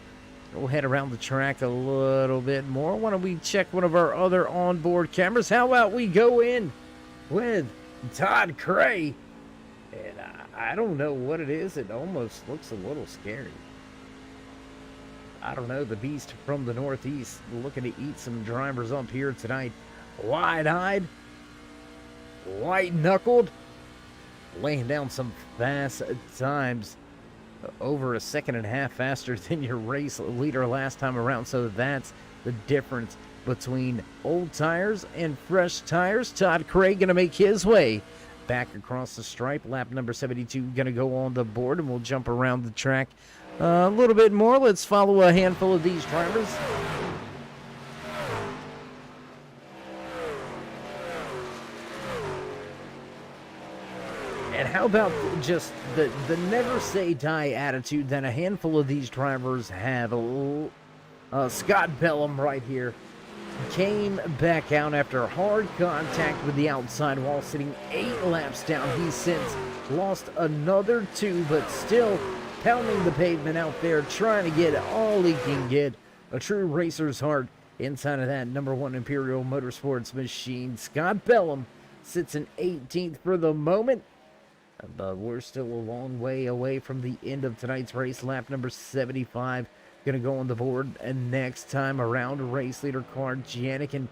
We'll head around the track a little bit more. Why don't we check one of our other onboard cameras? How about we go in with Todd Cray? And I don't know what it is. It almost looks a little scary. I don't know. The beast from the Northeast looking to eat some drivers up here tonight. Wide-eyed, white-knuckled, laying down some fast times. Over a second and a half faster than your race leader last time around. So that's the difference between old tires and fresh tires. Todd Cray going to make his way back across the stripe. Lap number 72 going to go on the board, and we'll jump around the track a little bit more. Let's follow a handful of these drivers. And how about just the never say die attitude that a handful of these drivers have? Scott Bellum right here came back out after hard contact with the outside wall, sitting 8 laps down. He's since lost another 2, but still pounding the pavement out there, trying to get all he can get. A true racer's heart inside of that number 1 Imperial Motorsports machine. Scott Bellum sits in 18th for the moment. But we're still a long way away from the end of tonight's race. Lap number 75 going to go on the board. And next time around, race leader Clark Janikin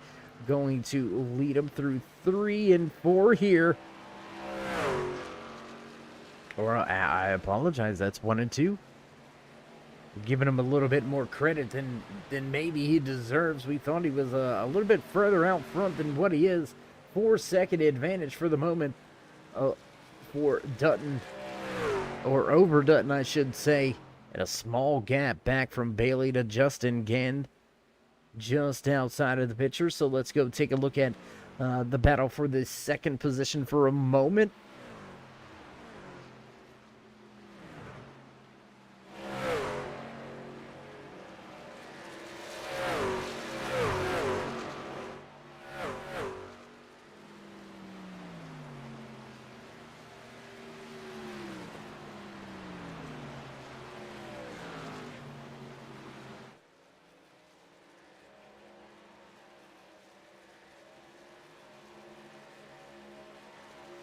going to lead him through 3 and 4 here. Or I apologize, that's 1 and 2. Giving him a little bit more credit than maybe he deserves. We thought he was a little bit further out front than what he is. 4-second advantage for the moment for Dutton, or over Dutton, I should say. And a small gap back from Bailey to Justin Gand, just outside of the picture. So let's go take a look at the battle for the second position for a moment.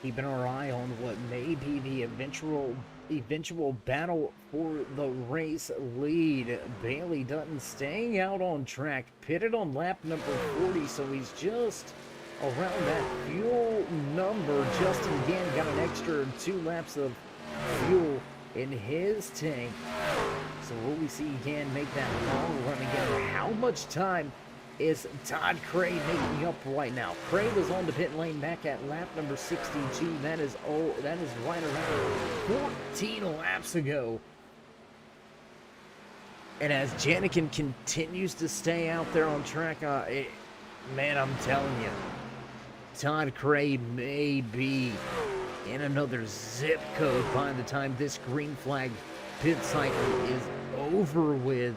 Keeping our eye on what may be the eventual battle for the race lead. Bailey Dutton staying out on track, pitted on lap number 40, so he's just around that fuel number. Justin Gant got an extra 2 laps of fuel in his tank. So will we see Gant make that long run again? How much time is Todd Cray making up right now? Cray was on the pit lane back at lap number 62. That is right around 14 laps ago. And as Janikin continues to stay out there on track, man, I'm telling you, Todd Cray may be in another zip code by the time this green flag pit cycle is over with.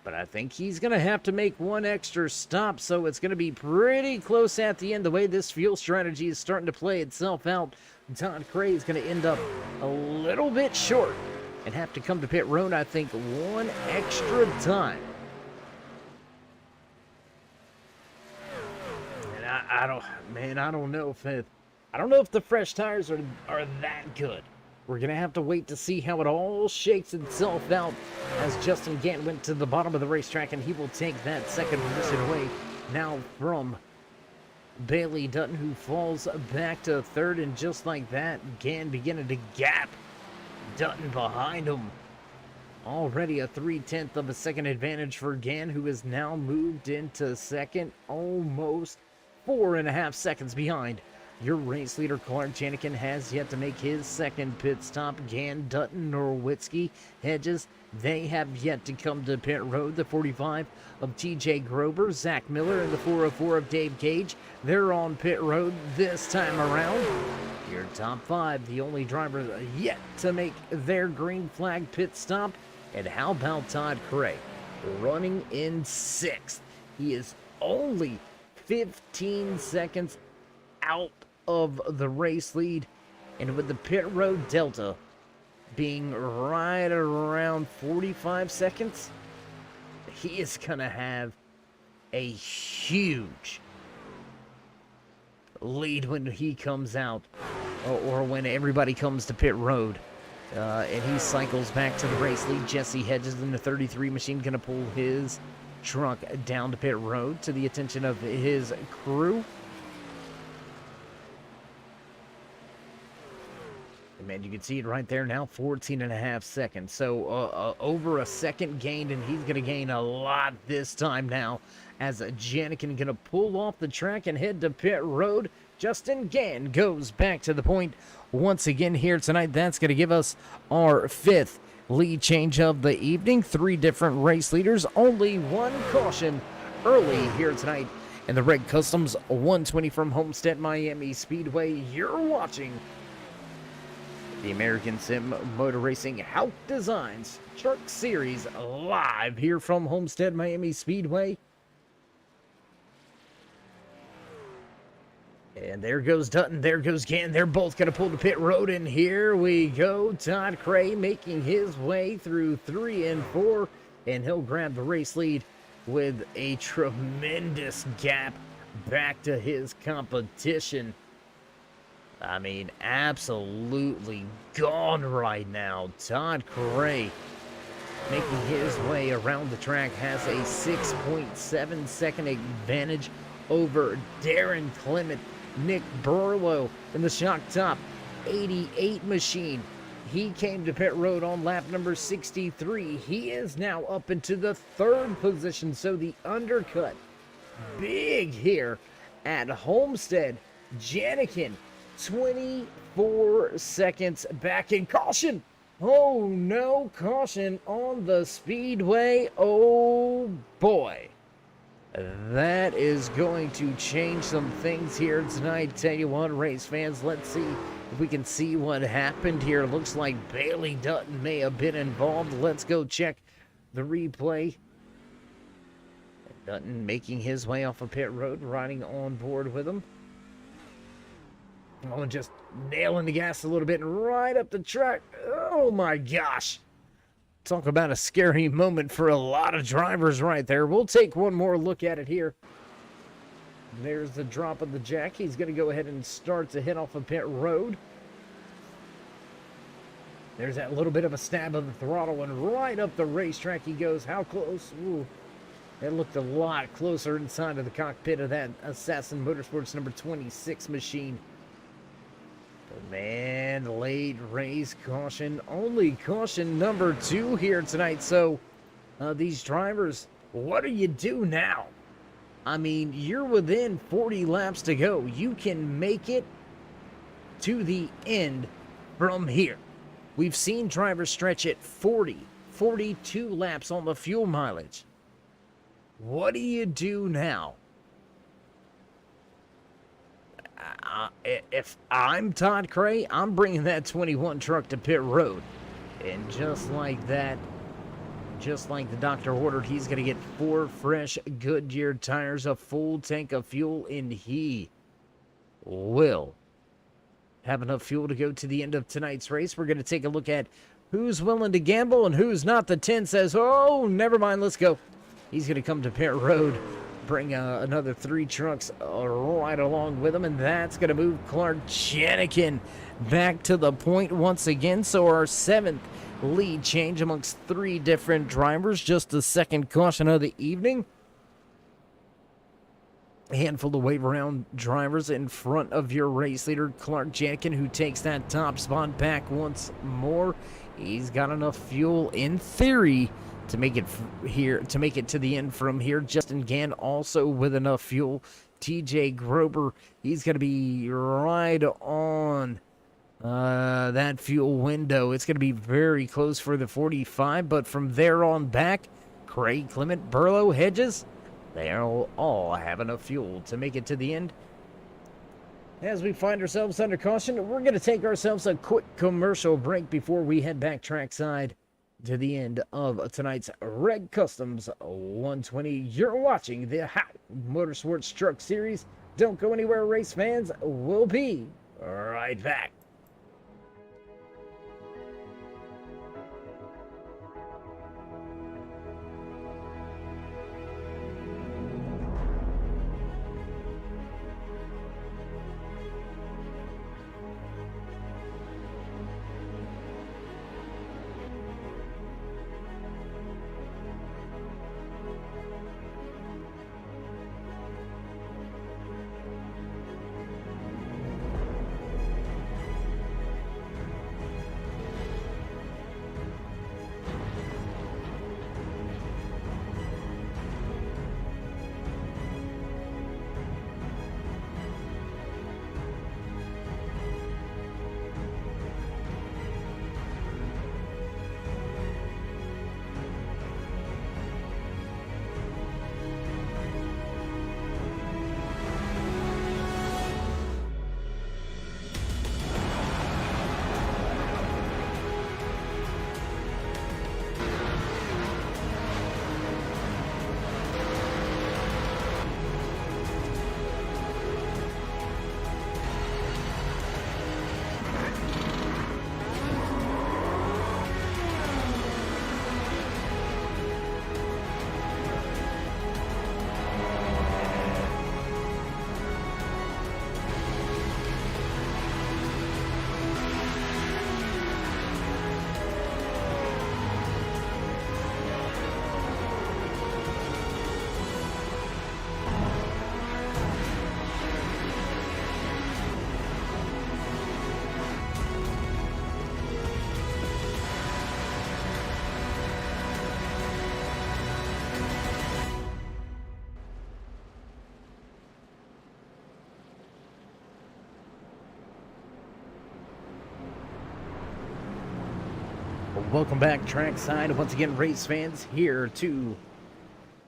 But I think he's going to have to make one extra stop, so it's going to be pretty close at the end. The way this fuel strategy is starting to play itself out, Todd Cray is going to end up a little bit short and have to come to pit road, I think, one extra time. And I don't know if the fresh tires are that good. We're going to have to wait to see how it all shakes itself out as Justin Gant went to the bottom of the racetrack, and he will take that second position away now from Bailey Dutton, who falls back to third. And just like that, Gant beginning to gap Dutton behind him. Already a 3/10 of a second advantage for Gant, who has now moved into second, almost 4.5 seconds behind. Your race leader, Clark Janikin, has yet to make his second pit stop. Gant, Dutton, Norwitzki, Hedges, they have yet to come to pit road. The 45 of TJ Grover, Zach Miller, and the 404 of Dave Gage, they're on pit road this time around. Your top 5, the only drivers yet to make their green flag pit stop. And how about Todd Cray, running in 6th? He is only 15 seconds out of the race lead, and with the pit road delta being right around 45 seconds, he is gonna have a huge lead when he comes out, or when everybody comes to pit road, and he cycles back to the race lead. Jesse Hedges in the 33 machine gonna pull his truck down to pit road to the attention of his crew. Man, you can see it right there now, 14.5 seconds. So over a second gained, and he's going to gain a lot this time now as Janikin going to pull off the track and head to pit road. Justin Gant goes back to the point once again here tonight. That's going to give us our 5th lead change of the evening. 3 different race leaders, only 1 caution early here tonight. And the Red Customs 120 from Homestead Miami Speedway. You're watching the American Sim Motor Racing HAUCK Designs Truck Series live here from Homestead Miami Speedway. And there goes Dutton, there goes Gant. They're both going to pull to pit road, and here we go. Todd Cray making his way through 3 and 4, and he'll grab the race lead with a tremendous gap back to his competition. I mean, absolutely gone right now. Todd Cray making his way around the track, has a 6.7 second advantage over Darren Clement. Nick Burlow in the shock top 88 machine. He came to pit road on lap number 63. He is now up into the third position, so the undercut big here at Homestead. Janikin 24 seconds back in caution. Oh no, caution on the speedway. Oh boy. That is going to change some things here tonight. Tell you what, race fans, let's see if we can see what happened here. Looks like Bailey Dutton may have been involved. Let's go check the replay. Dutton making his way off of pit road, riding on board with him. Oh, just nailing the gas a little bit and right up the track. Oh my gosh. Talk about a scary moment for a lot of drivers right there. We'll take one more look at it here. There's the drop of the jack. He's going to go ahead and start to hit off of pit road. There's that little bit of a stab of the throttle, and right up the racetrack he goes. How close? Ooh, it looked a lot closer inside of the cockpit of that Assassin Motorsports number 26 machine. But man, late race caution. Only caution number 2 here tonight. So these drivers, what do you do now? I mean, you're within 40 laps to go. You can make it to the end from here. We've seen drivers stretch at 40, 42 laps on the fuel mileage. What do you do now? If I'm Todd Cray, I'm bringing that 21 truck to pit road. And just like that, just like the doctor ordered, he's going to get 4 fresh Goodyear tires, a full tank of fuel, and he will have enough fuel to go to the end of tonight's race. We're going to take a look at who's willing to gamble and who's not. The 10 says, oh, never mind, let's go. He's going to come to pit road, bring another 3 trucks right along with him, and that's going to move Clark Janikin back to the point once again. So our 7th lead change amongst 3 different drivers, just the second caution of the evening. A handful of wave around drivers in front of your race leader, Clark Janikin, who takes that top spot back once more. He's got enough fuel in theory to make it here, to make it to the end from here. Justin Gann also with enough fuel. TJ Grober, he's going to be right on that fuel window. It's going to be very close for the 45, but from there on back, Craig, Clement, Burlow, Hedges, they'll all have enough fuel to make it to the end. As we find ourselves under caution, we're going to take ourselves a quick commercial break before we head back trackside to the end of tonight's Red Customs 120. You're watching the HAUCK Motorsports Truck Series. Don't go anywhere, race fans. We'll be right back. Welcome back, trackside. Once again, race fans, here to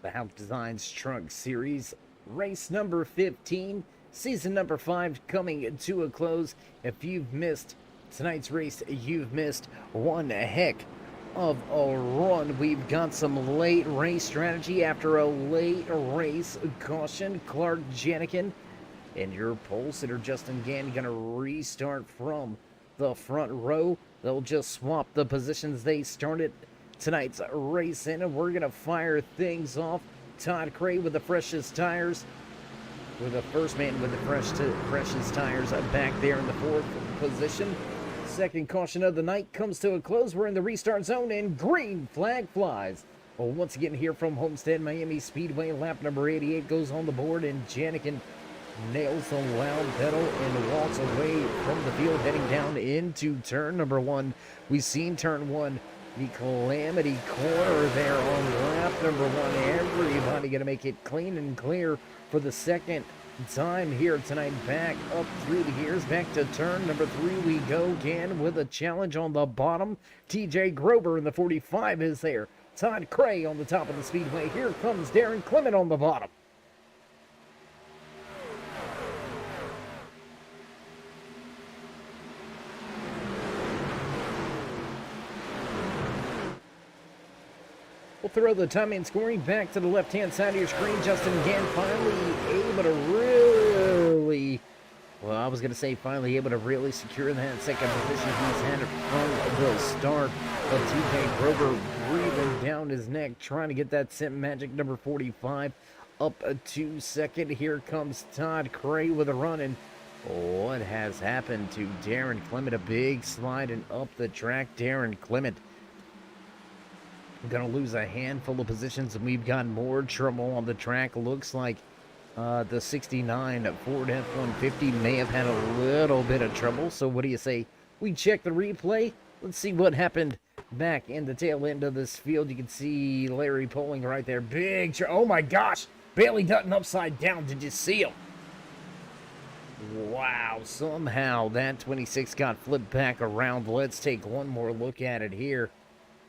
the HAUCK Designs Truck Series, race number 15, season number 5, coming to a close. If you've missed tonight's race, you've missed one heck of a run. We've got some late race strategy after a late race caution. Clark Janikin and your pole sitter Justin Gann gonna restart from the front row. They'll just swap the positions they started tonight's race in, and we're gonna fire things off. Todd Cray with the freshest tires. We're the first man with the freshest tires back there in the 4th position. Second caution of the night comes to a close. We're in the restart zone, and green flag flies. Well, once again here from Homestead Miami Speedway, lap number 88 goes on the board, and Janikin nails the loud pedal and walks away from the field, heading down into turn number 1. We've seen turn 1, the calamity corner there on lap number 1. Everybody gonna make it clean and clear for the second time here tonight. Back up through the gears, back to turn number 3 we go again with a challenge on the bottom. TJ Grober in the 45 is there. Todd Cray on the top of the speedway. Here comes Darren Clement on the bottom. We'll throw the time and scoring back to the left-hand side of your screen. Justin Gann finally able to finally able to really secure that second position he's had from the start. But TJ Grober breathing down his neck, trying to get that Sim Magic number 45 up to second. Here comes Todd Cray with a run, and what has happened to Darren Clement? A big slide and up the track. Darren Clement gonna lose a handful of positions, and we've got more trouble on the track. Looks like the 69 Ford F-150 may have had a little bit of trouble. So what do you say we check the replay? Let's see what happened back in the tail end of this field. You can see Larry Poling right there. Big oh my gosh, Bailey Dutton upside down. Did you see him? Wow, somehow that 26 got flipped back around. Let's take one more look at it here.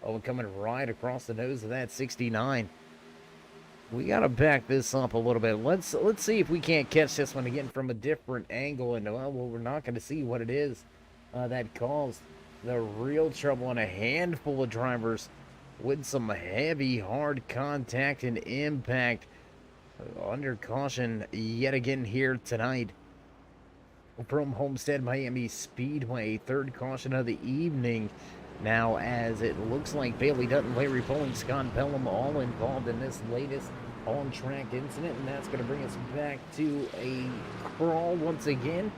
Oh, coming right across the nose of that 69. We got to back this up a little bit. Let's see if we can't catch this one again from a different angle. And, well, we're not going to see what it is that caused the real trouble on a handful of drivers with some heavy, hard contact and impact under caution yet again here tonight from Homestead Miami Speedway. Third caution of the evening. Now, as it looks like Bailey Dutton, Larry Poling, Scott Pelham all involved in this latest on-track incident, and that's going to bring us back to a crawl once again.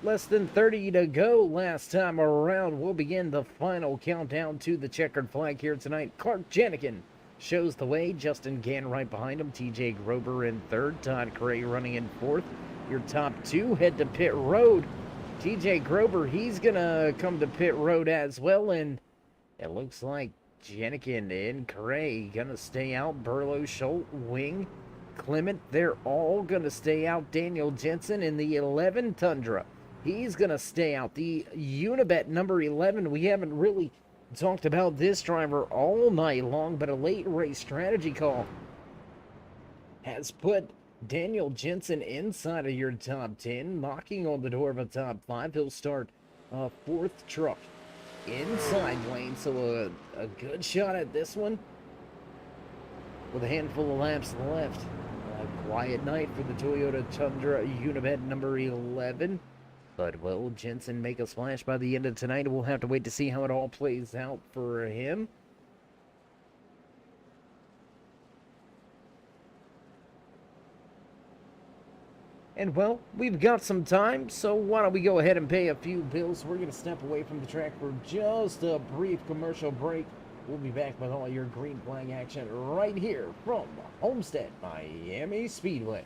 Less than 30 to go last time around. We'll begin the final countdown to the checkered flag here tonight. Clark Janikin shows the way. Justin Gann right behind him. TJ Grober in third. Todd Cray running in fourth. Your top two head to pit road. TJ Grober, he's going to come to pit road as well, and it looks like Janikin and Cray going to stay out. Burlow, Schultz, Wing, Clement, they're all going to stay out. Daniel Jensen in the 11 Tundra, he's going to stay out. The Unibet number 11, we haven't really talked about this driver all night long, but a late race strategy call has put Daniel Jensen inside of your top 10, knocking on the door of a top 5. He'll start fourth truck inside lane, so a good shot at this one with a handful of laps left. A quiet night for the Toyota Tundra Unibet number 11. But will Jensen make a splash by the end of tonight? We'll have to wait to see how it all plays out for him. And, well, we've got some time, so why don't we go ahead and pay a few bills. We're going to step away from the track for just a brief commercial break. We'll be back with all your green flag action right here from Homestead Miami Speedway.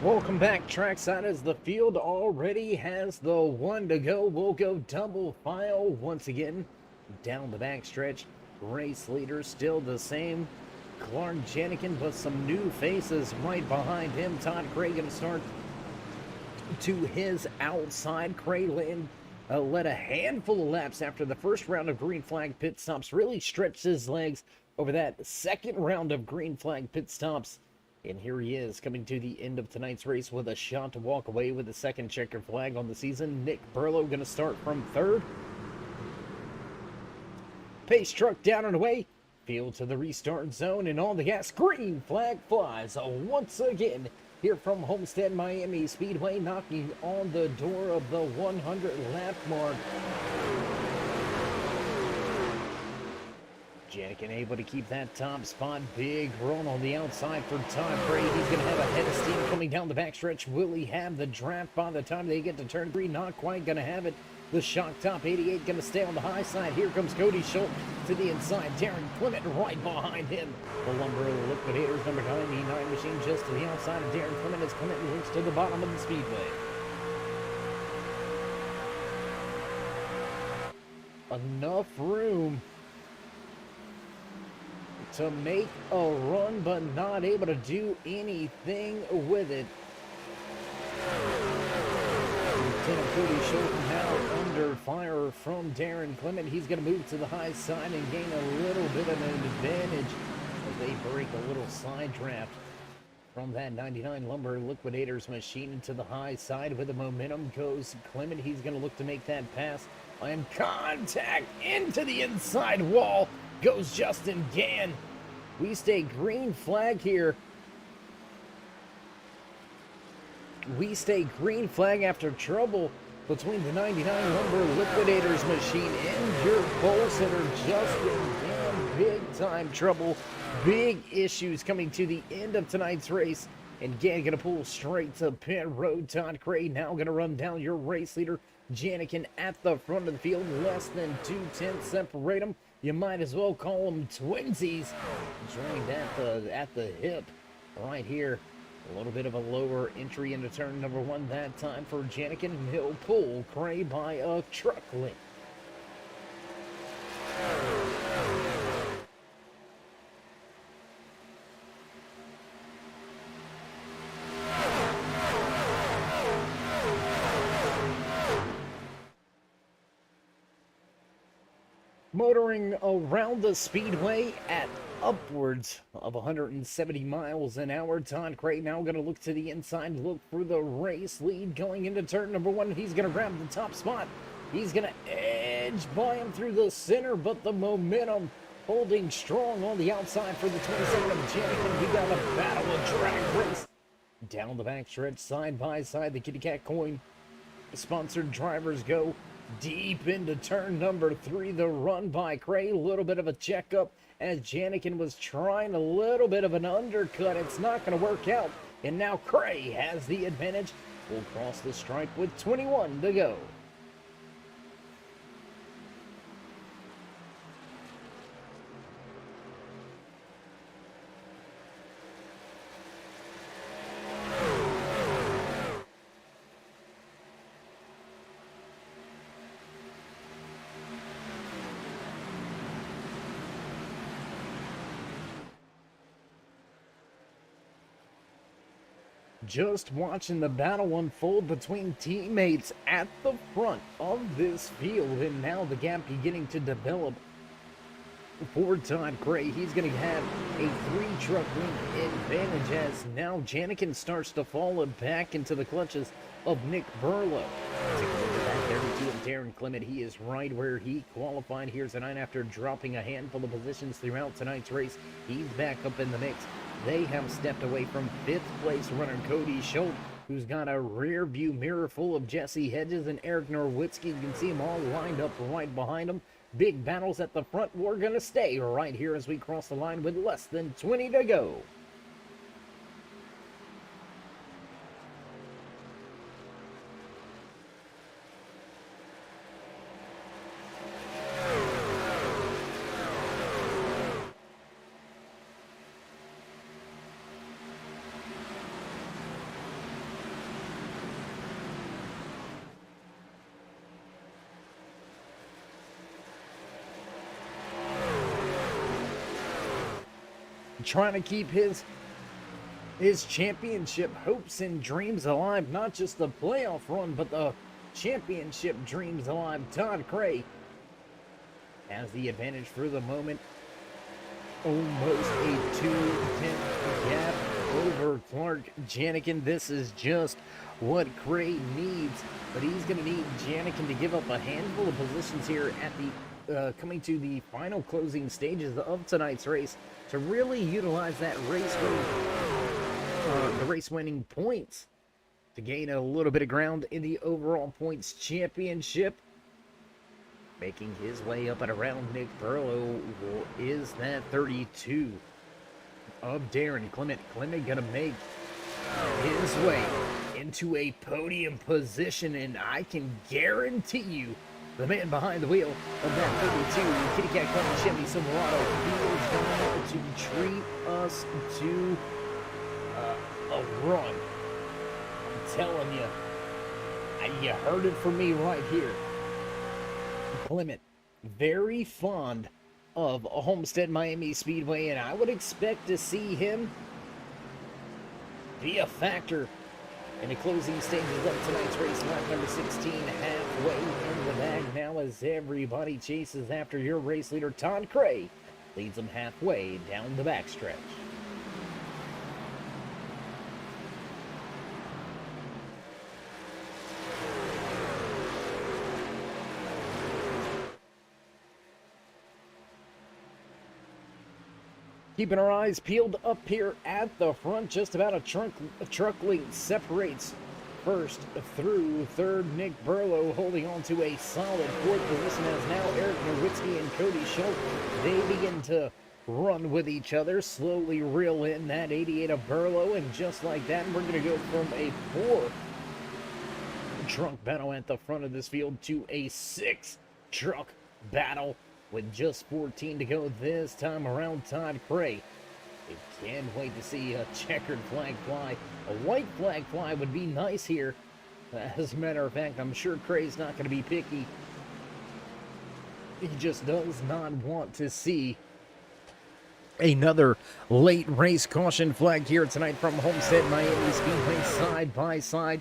Welcome back trackside as the field already has the one to go. We'll go double file once again down the backstretch. Race leader still the same, Clark Janikin, but some new faces right behind him. Todd Craig going to start to his outside. Craig led a handful of laps after the first round of green flag pit stops. Really stretched his legs over that second round of green flag pit stops. And here he is coming to the end of tonight's race with a shot to walk away with the second checkered flag on the season. Nick Burlow going to start from third. Pace truck down and away. Field to the restart zone and on the gas. Green flag flies once again here from Homestead Miami Speedway, knocking on the door of the 100 lap mark. Janikin able to keep that top spot. Big run on the outside for Todd Craig. He's going to have a head of steam coming down the backstretch. Will he have the draft by the time they get to turn 3? Not quite going to have it. The shock top 88 going to stay on the high side. Here comes Cody Schultz to the inside. Darren Clement right behind him. The Lumber Liquidators number 99 machine just to the outside of Darren Clement as Clement links to the bottom of the speedway. Enough room to make a run, but not able to do anything with it. Lieutenant Cody Schultz now under fire from Darren Clement. He's going to move to the high side and gain a little bit of an advantage as they break a little side draft from that 99 Lumber Liquidators machine into the high side. With the momentum goes Clement. He's going to look to make that pass, and contact into the inside wall goes Justin Gann. We stay green flag here. We stay green flag after trouble between the 99 Lumber Liquidators machine and your pole sitter Justin Gann. Big time trouble, big issues coming to the end of tonight's race. And Gann gonna pull straight to pit road. Todd Craig now gonna run down your race leader Janikin at the front of the field. Less than 2/10 separate them. You might as well call them twinsies. Joined at the hip right here. A little bit of a lower entry into turn number 1 that time for Janikin. He'll pull Craig by a truck length. Motoring around the speedway at upwards of 170 miles an hour. Todd Craig now going to look to the inside, look for the race lead going into turn number 1. He's going to grab the top spot. He's going to edge by him through the center, but the momentum holding strong on the outside for the 22nd of Janikin. We got a battle of drag race down the backstretch, side by side. The Kitty Cat Coin sponsored drivers go deep into turn number 3. The run by Craig, a little bit of a checkup as Janikin was trying a little bit of an undercut. It's not going to work out, and now Craig has the advantage. We'll cross the stripe with 21 to go. Just watching the battle unfold between teammates at the front of this field, and now the gap beginning to develop for Todd Craig. He's going to have a 3-truck length advantage as now Janikin starts to fall back into the clutches of Nick Burlow. Take a look at that 32 of Darren Clement. He is right where he qualified here tonight after dropping a handful of positions throughout tonight's race. He's back up in the mix. They have stepped away from 5th place runner Cody Schultz, who's got a rear view mirror full of Jesse Hedges and Eric Norwitzki. You can see them all lined up right behind them. Big battles at the front. We're going to stay right here as we cross the line with less than 20 to go. trying to keep his championship hopes and dreams alive. Not just the playoff run, but the championship dreams alive. Todd Cray has the advantage for the moment. Almost a 2-tenth gap over Clark Janikin. This is just what Cray needs, but he's going to need Janikin to give up a handful of positions here at the coming to the final closing stages of tonight's race to really utilize that the race winning points to gain a little bit of ground in the overall points championship. Making his way up and around Nick Burlow is that 32 of Darren Clement. Clement gonna make his way into a podium position, and I can guarantee you the man behind the wheel of that 32 Kitty Cat Club Chevy Silverado is going to treat us to a run. I'm telling you, you heard it from me right here. Clement, very fond of Homestead Miami Speedway, and I would expect to see him be a factor in the closing stages of tonight's race. Lap number 16, halfway in the bag now as everybody chases after your race leader. Todd Cray leads them halfway down the backstretch. Keeping our eyes peeled up here at the front, just about a truck length separates first through third. Nick Burlow holding on to a solid fourth position as now Eric Nowitzki and Cody Schultz, they begin to run with each other, slowly reel in that 88 of Burlow, and just like that, we're going to go from a 4-truck battle at the front of this field to a 6-truck battle. With just 14 to go this time around, Todd Cray. I can't wait to see a checkered flag fly. A white flag fly would be nice here. As a matter of fact, I'm sure Cray's not going to be picky. He just does not want to see another late race caution flag here tonight from Homestead Miami Speedway, side by side.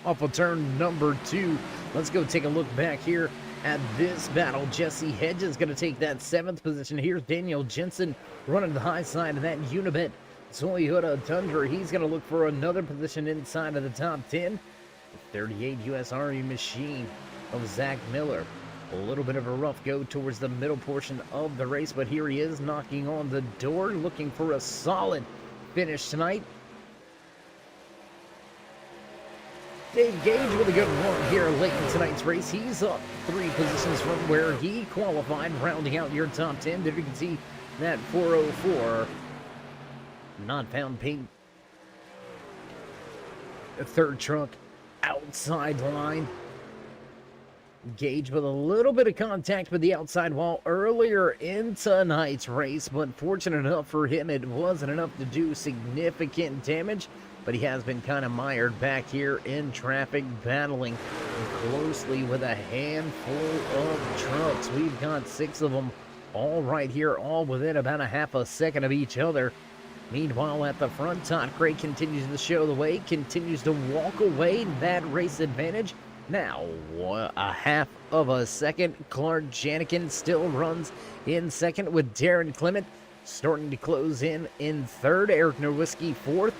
Off of turn number 2. Let's go take a look back here at this battle. Jesse Hedges going to take that 7th position. Here's Daniel Jensen running the high side of that Unibet Toyota Tundra. He's going to look for another position inside of the top 10. 38 U.S. Army Machine of Zach Miller. A little bit of a rough go towards the middle portion of the race, but here he is knocking on the door, looking for a solid finish tonight. Dave Gage with a good run here late in tonight's race. He's up 3 positions from where he qualified, rounding out your top 10. There you can see that 404 not found paint. A 3rd truck outside line. Gage with a little bit of contact with the outside wall earlier in tonight's race, but fortunate enough for him, it wasn't enough to do significant damage. But he has been kind of mired back here in traffic, battling closely with a handful of trucks. We've got 6 of them all right here, all within about a half a second of each other. Meanwhile, at the front, Todd Cray continues to show the way, continues to walk away that race advantage. Now, a half of a second. Clark Janikin still runs in second with Darren Clement starting to close in 3rd. Eric Nowitzki 4th.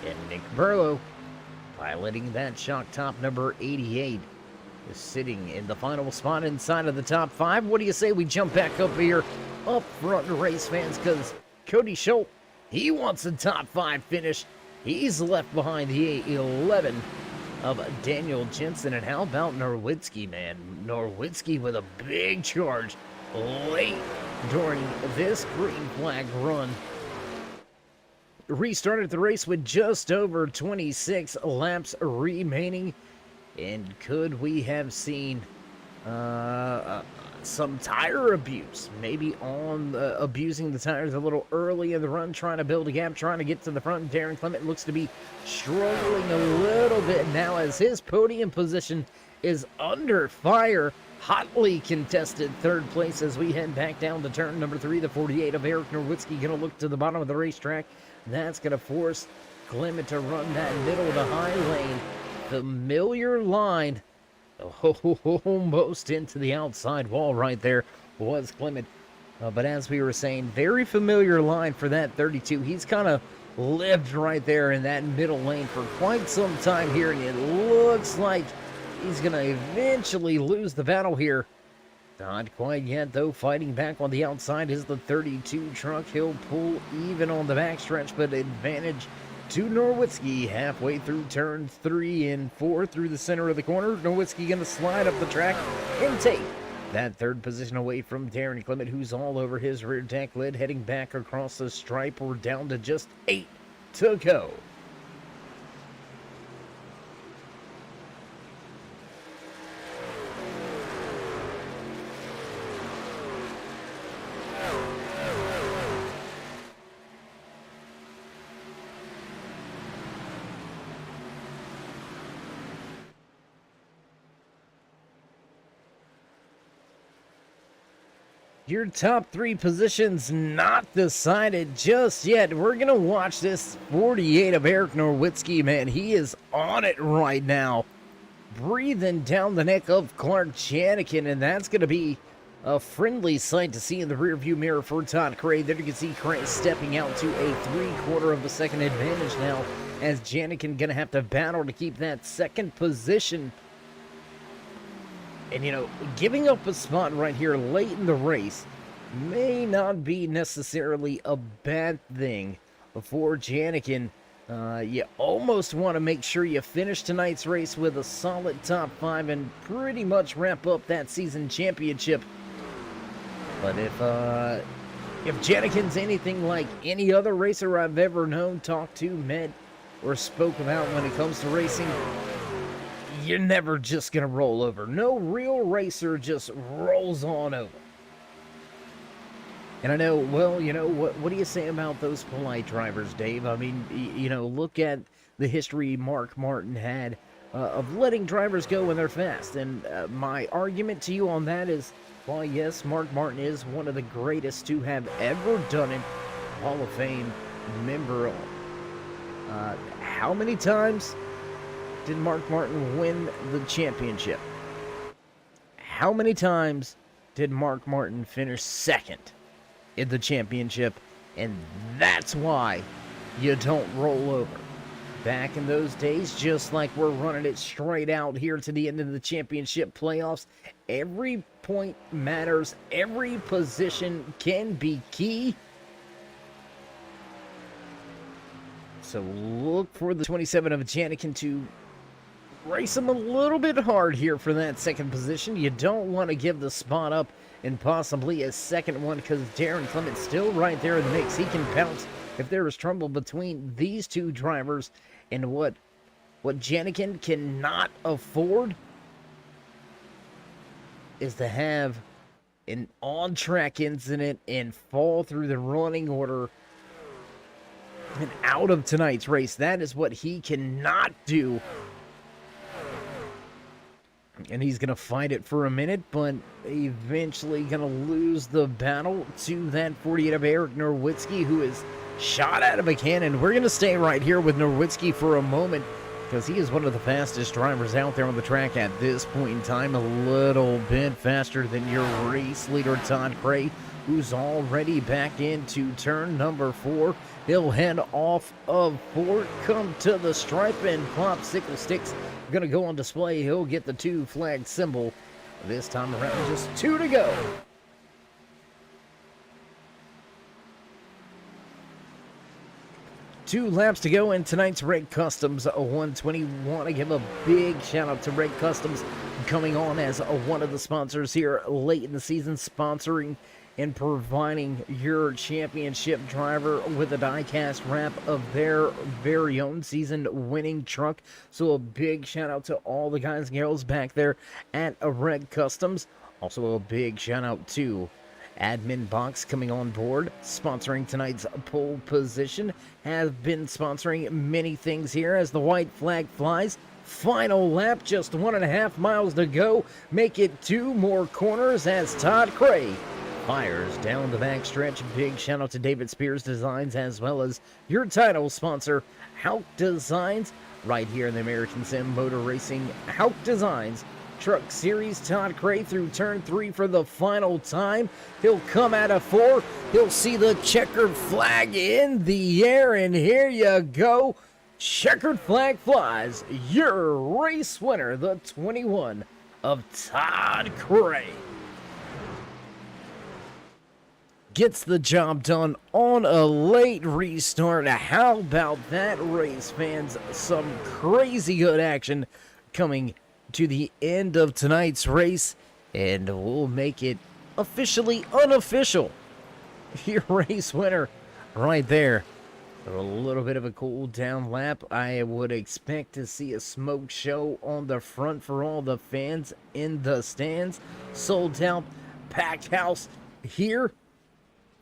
And Nick Burlow piloting that shock top number 88 is sitting in the final spot inside of the top 5. What do you say we jump back up here up front, race fans, because Cody Schultz, he wants a top 5 finish. He's left behind the 11 of Daniel Jensen. And how about Nowitzki, man? Nowitzki with a big charge late during this green flag run. Restarted the race with just over 26 laps remaining. And could we have seen some tire abuse? Maybe on abusing the tires a little early in the run, trying to build a gap, trying to get to the front. Darren Clement looks to be struggling a little bit now as his podium position is under fire. Hotly contested third place as we head back down to turn number 3. The 48 of Eric Norwitzki going to look to the bottom of the racetrack. That's going to force Clement to run that middle to high lane. Familiar line. Almost into the outside wall right there was Clement. But as we were saying, very familiar line for that 32. He's kind of lived right there in that middle lane for quite some time here, and it looks like he's going to eventually lose the battle here. Not quite yet, though. Fighting back on the outside is the 32 truck. He'll pull even on the backstretch, but advantage to Norwitzki halfway through turns 3 and 4 through the center of the corner. Norwitzki going to slide up the track and take that third position away from Darren Clement, who's all over his rear deck lid, heading back across the stripe. We're down to just 8 to go. Your top 3 positions not decided just yet. We're going to watch this 48 of Eric Norwitzki, man. He is on it right now. Breathing down the neck of Clark Janikin, and that's going to be a friendly sight to see in the rearview mirror for Todd Cray. There you can see Cray stepping out to a 3/4 of a second advantage now, as Janikin going to have to battle to keep that second position. And, you know, giving up a spot right here late in the race may not be necessarily a bad thing for Janikin. You almost want to make sure you finish tonight's race with a solid top 5 and pretty much wrap up that season championship. But if Janikin's anything like any other racer I've ever known, talked to, met, or spoke about when it comes to racing, you're never just going to roll over. No real racer just rolls on over. And I know, well, you know, what do you say about those polite drivers, Dave? I mean, you know, look at the history Mark Martin had of letting drivers go when they're fast. And my argument to you on that is, while yes, Mark Martin is one of the greatest to have ever done it, Hall of Fame member on. How many times did Mark Martin win the championship? How many times did Mark Martin finish second in the championship? And that's why you don't roll over. Back in those days, just like we're running it straight out here to the end of the championship playoffs, every point matters. Every position can be key. So look for the 27 of Janikin to race him a little bit hard here for that second position. You don't want to give the spot up and possibly a second one, because Darren Clement's still right there in the mix. He can pounce if there is trouble between these two drivers. And what Janikin cannot afford is to have an on-track incident and fall through the running order and out of tonight's race. That is what he cannot do. And he's going to fight it for a minute, but eventually going to lose the battle to that 48 of Eric Norwitzki, who is shot out of a cannon. We're going to stay right here with Norwitzki for a moment, because he is one of the fastest drivers out there on the track at this point in time. A little bit faster than your race leader, Todd Cray, who's already back into turn number 4. He'll head off of 4, come to the stripe, and popsicle sticks going to go on display. He'll get the 2 flag symbol. This time around, just 2 to go. Two laps to go in tonight's Red Customs 120. Want to give a big shout out to Red Customs, coming on as one of the sponsors here late in the season, sponsoring and providing your championship driver with a die-cast wrap of their very own season-winning truck. So a big shout-out to all the guys and girls back there at Red Customs. Also a big shout-out to Admin Box coming on board, sponsoring tonight's pole position. Have been sponsoring many things here as the white flag flies. final lap, just 1.5 miles to go. Make it 2 more corners as Todd Cray fires down the backstretch. Big shout out to David Spears Designs, as well as your title sponsor, HAUCK Designs, right here in the American Sim Motor Racing. HAUCK Designs Truck Series. Todd Cray through turn 3 for the final time. He'll come out of 4. He'll see the checkered flag in the air, and here you go. Checkered flag flies. Your race winner, the 21 of Todd Cray, gets the job done on a late restart. How about that, race fans? Some crazy good action coming to the end of tonight's race, and we'll make it officially unofficial. Your race winner right there. A little bit of a cool down lap. I would expect to see a smoke show on the front for all the fans in the stands. Sold out, packed house here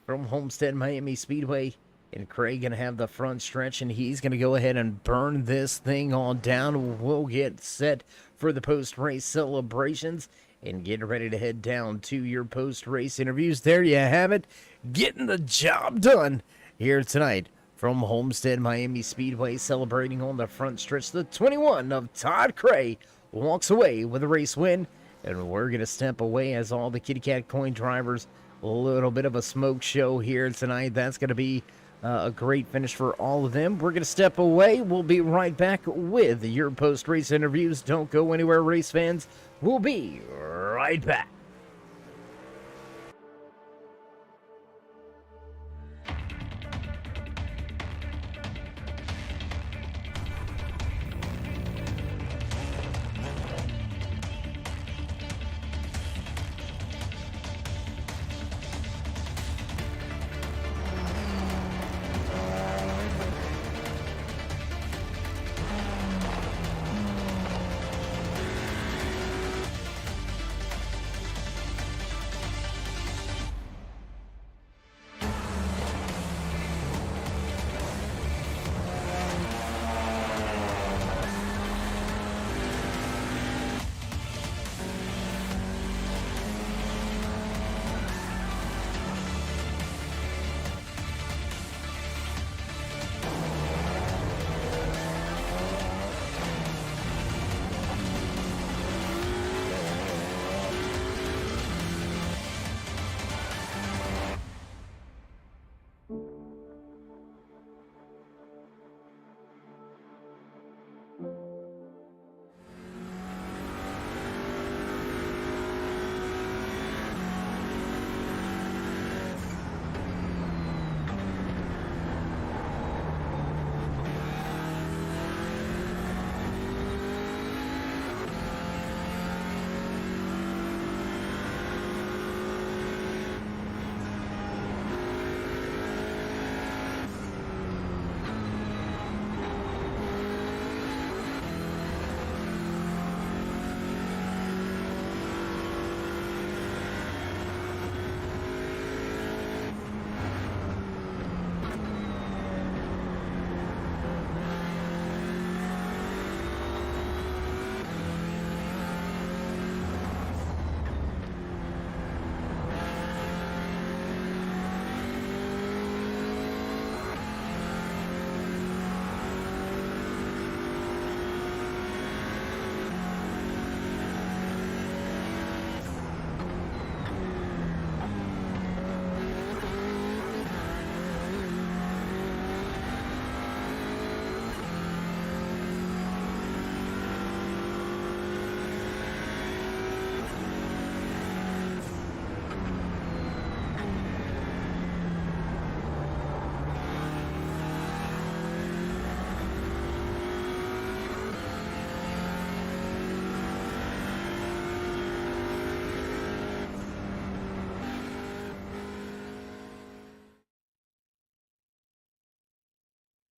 from Homestead Miami Speedway. And Craig gonna have the front stretch, and he's gonna go ahead and burn this thing on down. We'll get set for the post-race celebrations and get ready to head down to your post-race interviews. There you have it, getting the job done here tonight from Homestead Miami Speedway, celebrating on the front stretch. The 21 of Todd Cray walks away with a race win, and we're gonna step away as all the Kitty Cat coin drivers. A little bit of a smoke show here tonight. That's gonna be a great finish for all of them. We're gonna step away. We'll be right back with your post-race interviews. Don't go anywhere, race fans. We'll be right back.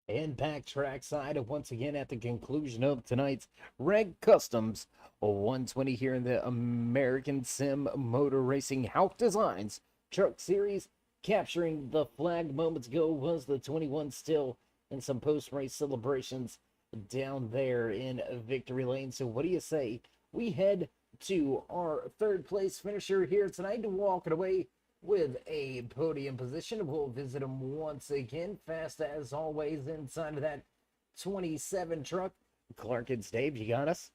And back trackside once again at the conclusion of tonight's Reg Customs 120 here in the American Sim Motor Racing HAUCK Designs Truck Series. Capturing the flag moments ago was the 21 still, and some post-race celebrations down there in Victory Lane. So what do you say? We head to our third place finisher here tonight to walk it away with a podium position. We'll visit him once again, fast as always, inside of that 27 truck. Clark, it's Dave. You got us?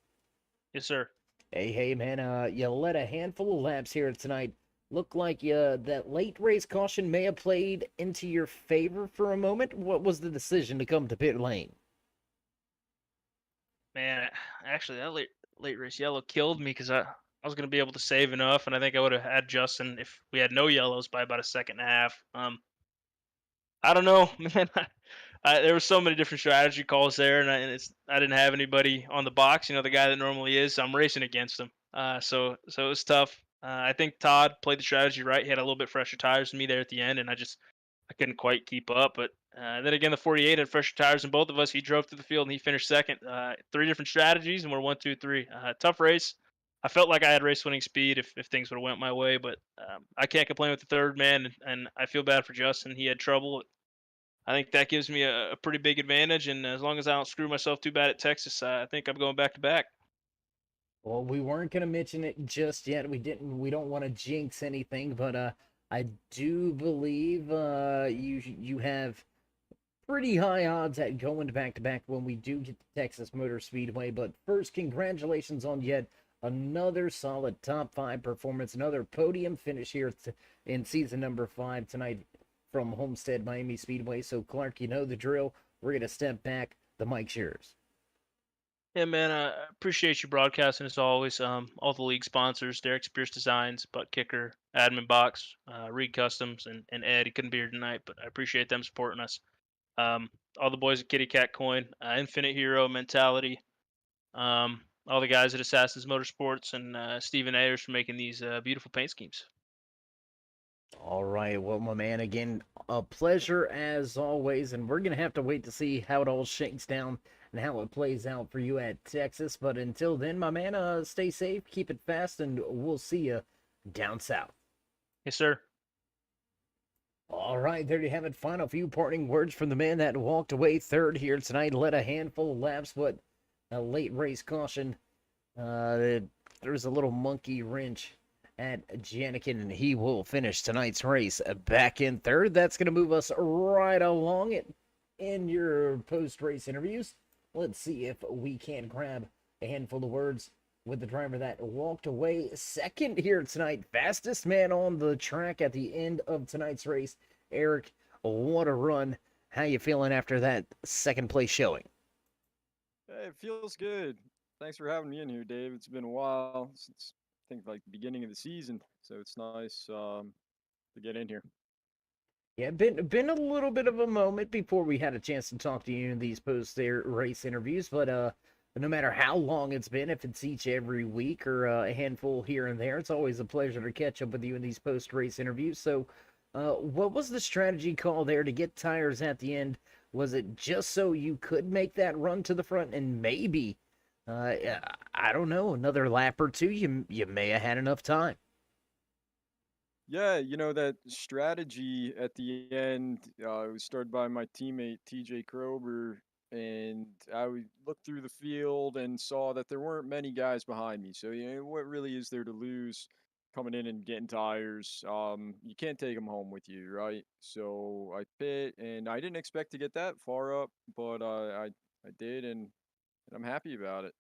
Yes, sir. Hey, man. You led a handful of laps here tonight. Looked like that late race caution may have played into your favor for a moment. What was the decision to come to pit lane? Man, actually, that late race yellow killed me because I was gonna be able to save enough, and I think I would have had Justin if we had no yellows by about a second and a half. I don't know, man. There were so many different strategy calls there, and I didn't have anybody on the box. You know, the guy that normally is. So I'm racing against him. So it was tough. I think Todd played the strategy right. He had a little bit fresher tires than me there at the end, and I couldn't quite keep up. But then again, the 48 had fresher tires than both of us. He drove through the field and he finished second. Three different strategies, and we're 1, 2, 3. Tough race. I felt like I had race winning speed if things would have went my way, but I can't complain with the third man, and I feel bad for Justin. He had trouble. I think that gives me a pretty big advantage, and as long as I don't screw myself too bad at Texas, I think I'm going back to back. Well, we weren't gonna mention it just yet. We don't want to jinx anything, but I do believe you have pretty high odds at going back to back when we do get to Texas Motor Speedway. But first, congratulations on yet another solid top 5 performance, another podium finish here in season number 5 tonight from Homestead Miami Speedway. So Clark, you know the drill. We're gonna step back. The mic's yours. Yeah, man, I appreciate you broadcasting as always. All the league sponsors, Derek Spears Designs, Butt Kicker, Admin Box, Reed Customs, and Ed. He couldn't be here tonight, but I appreciate them supporting us. All the boys at Kitty Cat Coin, Infinite Hero Mentality, all the guys at Assassins Motorsports, and Stephen Ayers for making these beautiful paint schemes. All right, well, my man, again, a pleasure as always, and we're gonna have to wait to see how it all shakes down and how it plays out for you at Texas. But until then, my man, stay safe, keep it fast, and we'll see you down south. Yes, sir. All right, there you have it. Final few parting words from the man that walked away third here tonight, led a handful of laps, but a late race caution. There's a little monkey wrench at Janikin, and he will finish tonight's race back in third. That's going to move us right along it in your post-race interviews. Let's see if we can grab a handful of words with the driver that walked away second here tonight. Fastest man on the track at the end of tonight's race. Eric, what a run. How you feeling after that second place showing? Hey, it feels good. Thanks for having me in here, Dave. It's been a while since I think like the beginning of the season, so it's nice to get in here. Yeah, been a little bit of a moment before we had a chance to talk to you in these post-race interviews, but no matter how long it's been, if it's each every week or a handful here and there, it's always a pleasure to catch up with you in these post-race interviews. So, what was the strategy call there to get tires at the end? Was it just so you could make that run to the front and maybe, I don't know, another lap or two, you may have had enough time? Yeah, that strategy at the end, it was started by my teammate TJ Krober, and looked through the field and saw that there weren't many guys behind me. So, what really is there to lose coming in and getting tires? You can't take them home with you, right? So I pit, and I didn't expect to get that far up, but I did, and I'm happy about it.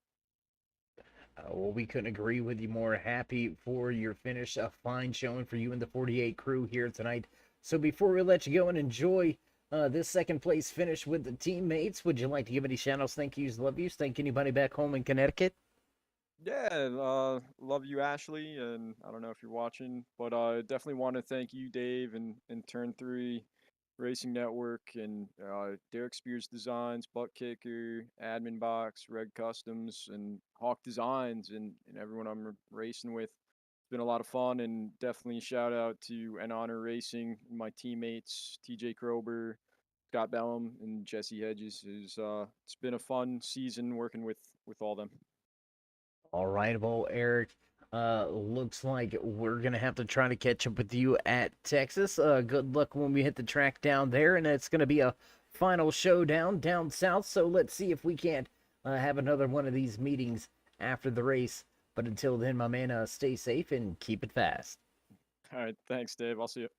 Well, we couldn't agree with you more. Happy for your finish. A fine showing for you and the 48 crew here tonight. So before we let you go and enjoy this second place finish with the teammates, would you like to give any shout outs, thank yous, love yous? Thank anybody back home in Connecticut? Yeah, love you, Ashley, and I don't know if you're watching, but I definitely want to thank you, Dave, and Turn 3 Racing Network, and Derek Spears Designs, Butt Kicker, Admin Box, Red Customs, and Hawk Designs, and everyone I'm racing with. It's been a lot of fun, and definitely shout out to An Honor Racing, and my teammates, TJ Krober, Scott Bellum, and Jesse Hedges. It's been a fun season working with all them. All right, well, Eric, looks like we're gonna have to try to catch up with you at Texas. Good luck when we hit the track down there, and it's gonna be a final showdown down south. So let's see if we can't have another one of these meetings after the race. But until then, my man, stay safe and keep it fast. All right, thanks, Dave. I'll see you.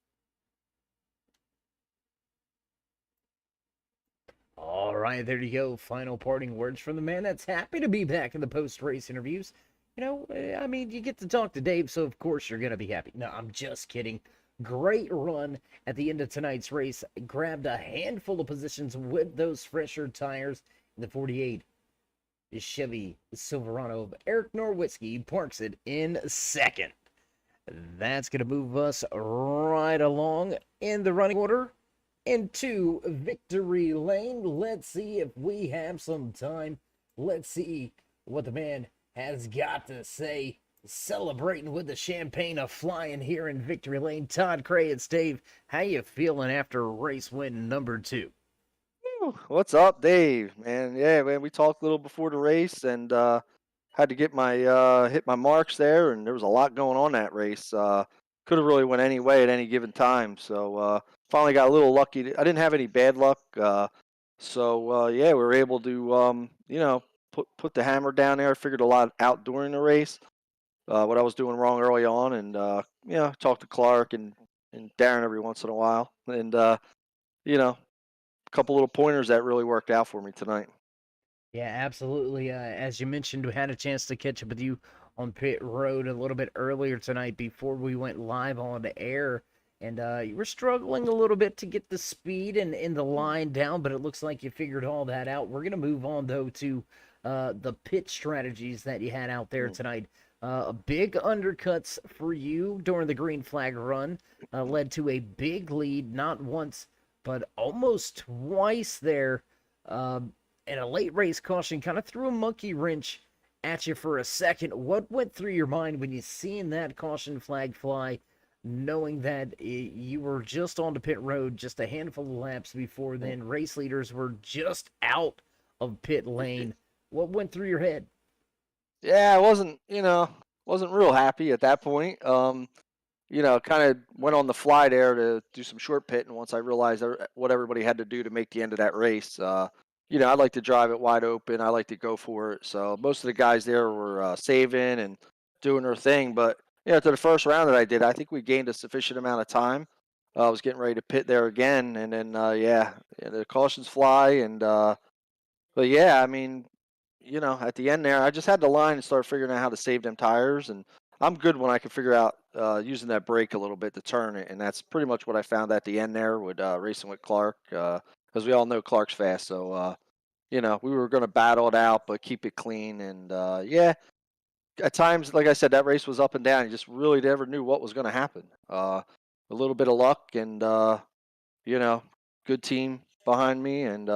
All right, there you go. Final parting words from the man that's happy to be back in the post-race interviews. I mean, you get to talk to Dave, so of course you're going to be happy. No, I'm just kidding. Great run at the end of tonight's race. Grabbed a handful of positions with those fresher tires. The 48 is Chevy Silverado of Eric Norwitzki parks it in second. That's going to move us right along in the running order into victory lane. Let's see if we have some time. Let's see what the man has got to say. Celebrating with the champagne a flying here in victory lane. Todd Cray, it's Dave. How you feeling after race win number 2? What's up, Dave? Man, yeah, man, we talked a little before the race and had to get my hit my marks there, and there was a lot going on that race. Could have really went any way at any given time. So finally got a little lucky. I didn't have any bad luck. So yeah, we were able to put the hammer down there. Figured a lot out during the race. What I was doing wrong early on, and talk to Clark and Darren every once in a while, and you know couple little pointers that really worked out for me tonight. Yeah, absolutely. As you mentioned, we had a chance to catch up with you on pit road a little bit earlier tonight before we went live on the air. And you were struggling a little bit to get the speed and in the line down, but it looks like you figured all that out. We're going to move on, though, to the pit strategies that you had out there tonight. Big undercuts for you during the green flag run led to a big lead, not once, but almost twice there. And a late race caution kind of threw a monkey wrench at you for a second. What went through your mind when you seen that caution flag fly, knowing that you were just on the pit road just a handful of laps before then? Race leaders were just out of pit lane. What went through your head? Yeah, I wasn't real happy at that point. Kind of went on the fly there to do some short pitting once I realized what everybody had to do to make the end of that race. I like to drive it wide open. I like to go for it. So most of the guys there were saving and doing their thing. But to the first round that I did, I think we gained a sufficient amount of time. I was getting ready to pit there again, and then the cautions fly, and but yeah, I mean, at the end there, I just had the line and start figuring out how to save them tires. And I'm good when I can figure out using that brake a little bit to turn it. And that's pretty much what I found at the end there with racing with Clark, because we all know Clark's fast. So, we were going to battle it out, but keep it clean. And at times, like I said, that race was up and down. You just really never knew what was going to happen. A little bit of luck and, good team behind me and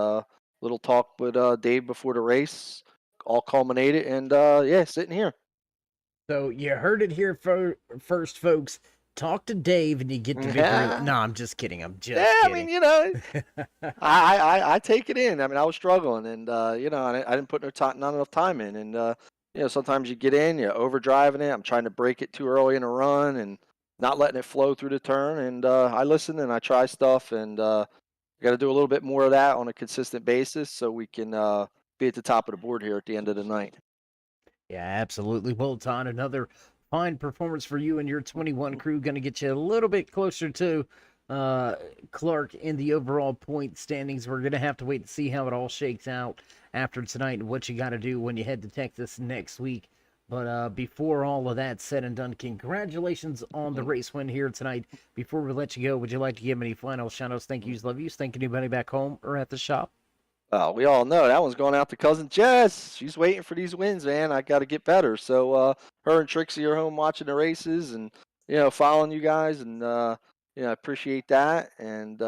little talk with Dave before the race all culminated, and sitting here. So you heard it here first, folks. Talk to Dave and you get the victory. Yeah. No, I'm just kidding. I'm just I kidding. mean, I take it in. I mean, I was struggling, and I didn't put not enough time in, and sometimes you get in, you're overdriving it. I'm trying to break it too early in a run and not letting it flow through the turn, and I listen and I try stuff, and got to do a little bit more of that on a consistent basis so we can be at the top of the board here at the end of the night. Yeah, absolutely. Well, Todd, another fine performance for you and your 21 crew. Going to get you a little bit closer to Clark in the overall point standings. We're going to have to wait to see how it all shakes out after tonight and what you got to do when you head to Texas next week. But before all of that said and done, congratulations on the race win here tonight. Before we let you go, would you like to give any final shout-outs, thank yous, love yous, thank anybody back home or at the shop? We all know that one's going out to cousin Jess. She's waiting for these wins, man. I got to get better. So her and Trixie are home watching the races and following you guys, and I appreciate that. And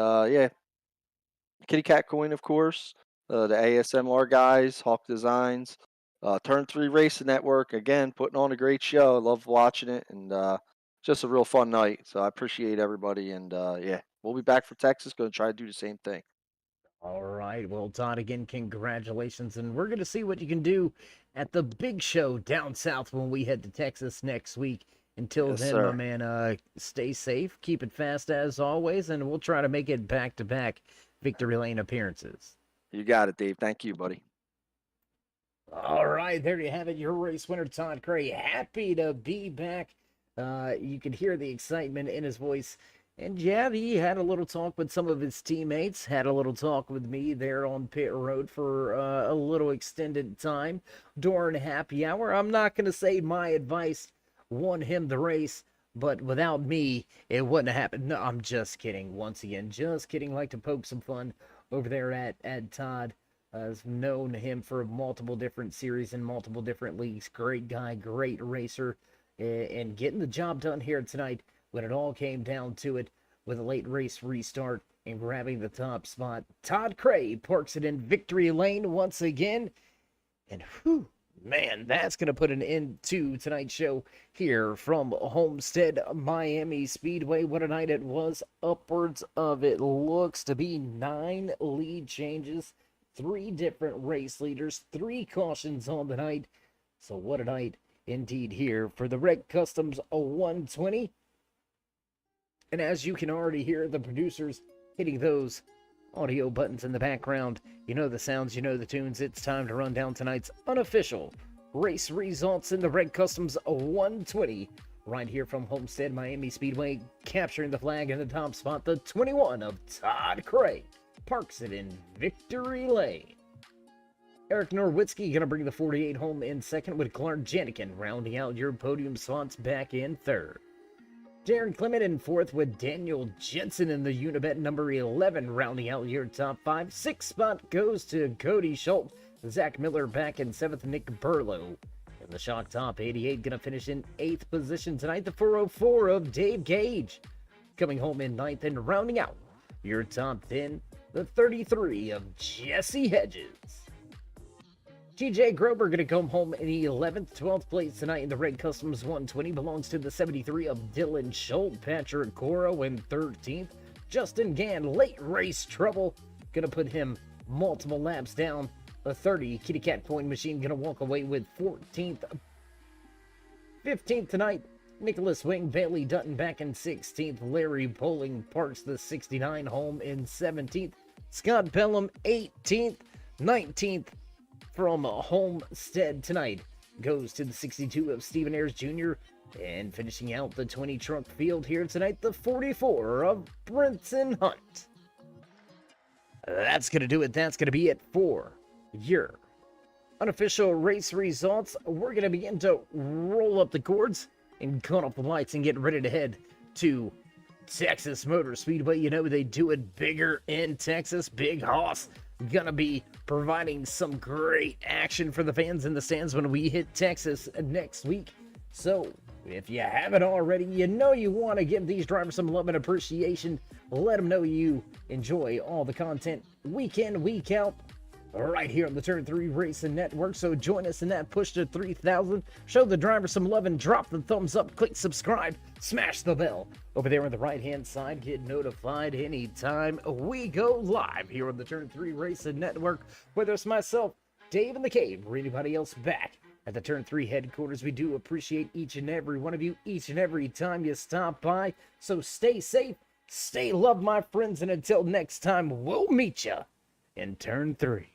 Kitty Cat Coin, of course, the ASMR guys, Hawk Designs, Turn 3 Racing Network, again putting on a great show. Love watching it, and just a real fun night. So I appreciate everybody, and we'll be back for Texas. Going to try to do the same thing. All right. Well, Todd, again, congratulations. And we're going to see what you can do at the big show down south when we head to Texas next week. Until Yes, then, sir. my man, stay safe, keep it fast as always, and we'll try to make it back to back victory lane appearances. You got it, Dave. Thank you, buddy. All right, there you have it. Your race winner, Todd Cray. Happy to be back. You could hear the excitement in his voice. And yeah, he had a little talk with some of his teammates, had a little talk with me there on pit road for a little extended time during happy hour. I'm not going to say my advice won him the race, but without me, it wouldn't have happened. No, I'm just kidding. Once again, just kidding. Like to poke some fun over there at Todd. I've known him for multiple different series and multiple different leagues. Great guy, great racer, and getting the job done here tonight when it all came down to it with a late race restart and grabbing the top spot. Todd Cray parks it in victory lane once again. And whew, man, that's going to put an end to tonight's show here from Homestead Miami Speedway. What a night it was. Upwards of, it looks to be 9 lead changes, 3 different race leaders, 3 cautions on the night. So what a night indeed here for the Red Customs 120. And as you can already hear the producers hitting those audio buttons in the background, you know the sounds, you know the tunes. It's time to run down tonight's unofficial race results in the Red Customs 120. Right here from Homestead Miami Speedway, capturing the flag in the top spot, the 21 of Todd Cray parks it in victory lane. Eric Norwitzki going to bring the 48 home in second, with Clark Janikin rounding out your podium spots back in third. Darren Clement in fourth, with Daniel Jensen in the Unibet number 11 rounding out your top 5. 6th spot goes to Cody Schultz. Zach Miller back in 7th, Nick Burlow in the Shock Top 88 going to finish in 8th position tonight. The 404 of Dave Gage coming home in 9th, and rounding out your top 10, the 33 of Jesse Hedges. TJ Grober going to come home in 11th. 12th place tonight in the Red Customs 120 belongs to the 73 of Dylan Schultz. Patrick Coro in 13th. Justin Gann, late race trouble, going to put him multiple laps down. A 30 Kitty Cat Coin Machine going to walk away with 14th. 15th tonight, Nicholas Wing, Bailey Dutton back in 16th. Larry Poling parks the 69 home in 17th. Scott Bellum 18th. 19th from Homestead tonight goes to the 62 of Stephen Ayers Jr. And finishing out the 20 truck field here tonight, the 44 of Brenton Hunt. That's going to do it. That's going to be it for your unofficial race results. We're going to begin to roll up the cords and cut off the lights and get ready to head to Texas Motor Speedway. You know, they do it bigger in Texas. Big Hoss gonna be providing some great action for the fans in the stands when we hit Texas next week. So if you haven't already, you know you want to give these drivers some love and appreciation. Let them know you enjoy all the content week in, week out, right here on the Turn 3 Racing Network. So join us in that push to 3,000. Show the drivers some love and drop the thumbs up. Click subscribe. Smash the bell over there on the right-hand side. Get notified anytime we go live here on the Turn 3 Racing Network. Whether it's myself, Dave in the Cave, or anybody else back at the Turn 3 headquarters, we do appreciate each and every one of you, each and every time you stop by. So stay safe, stay loved, my friends, and until next time, we'll meet ya in Turn 3.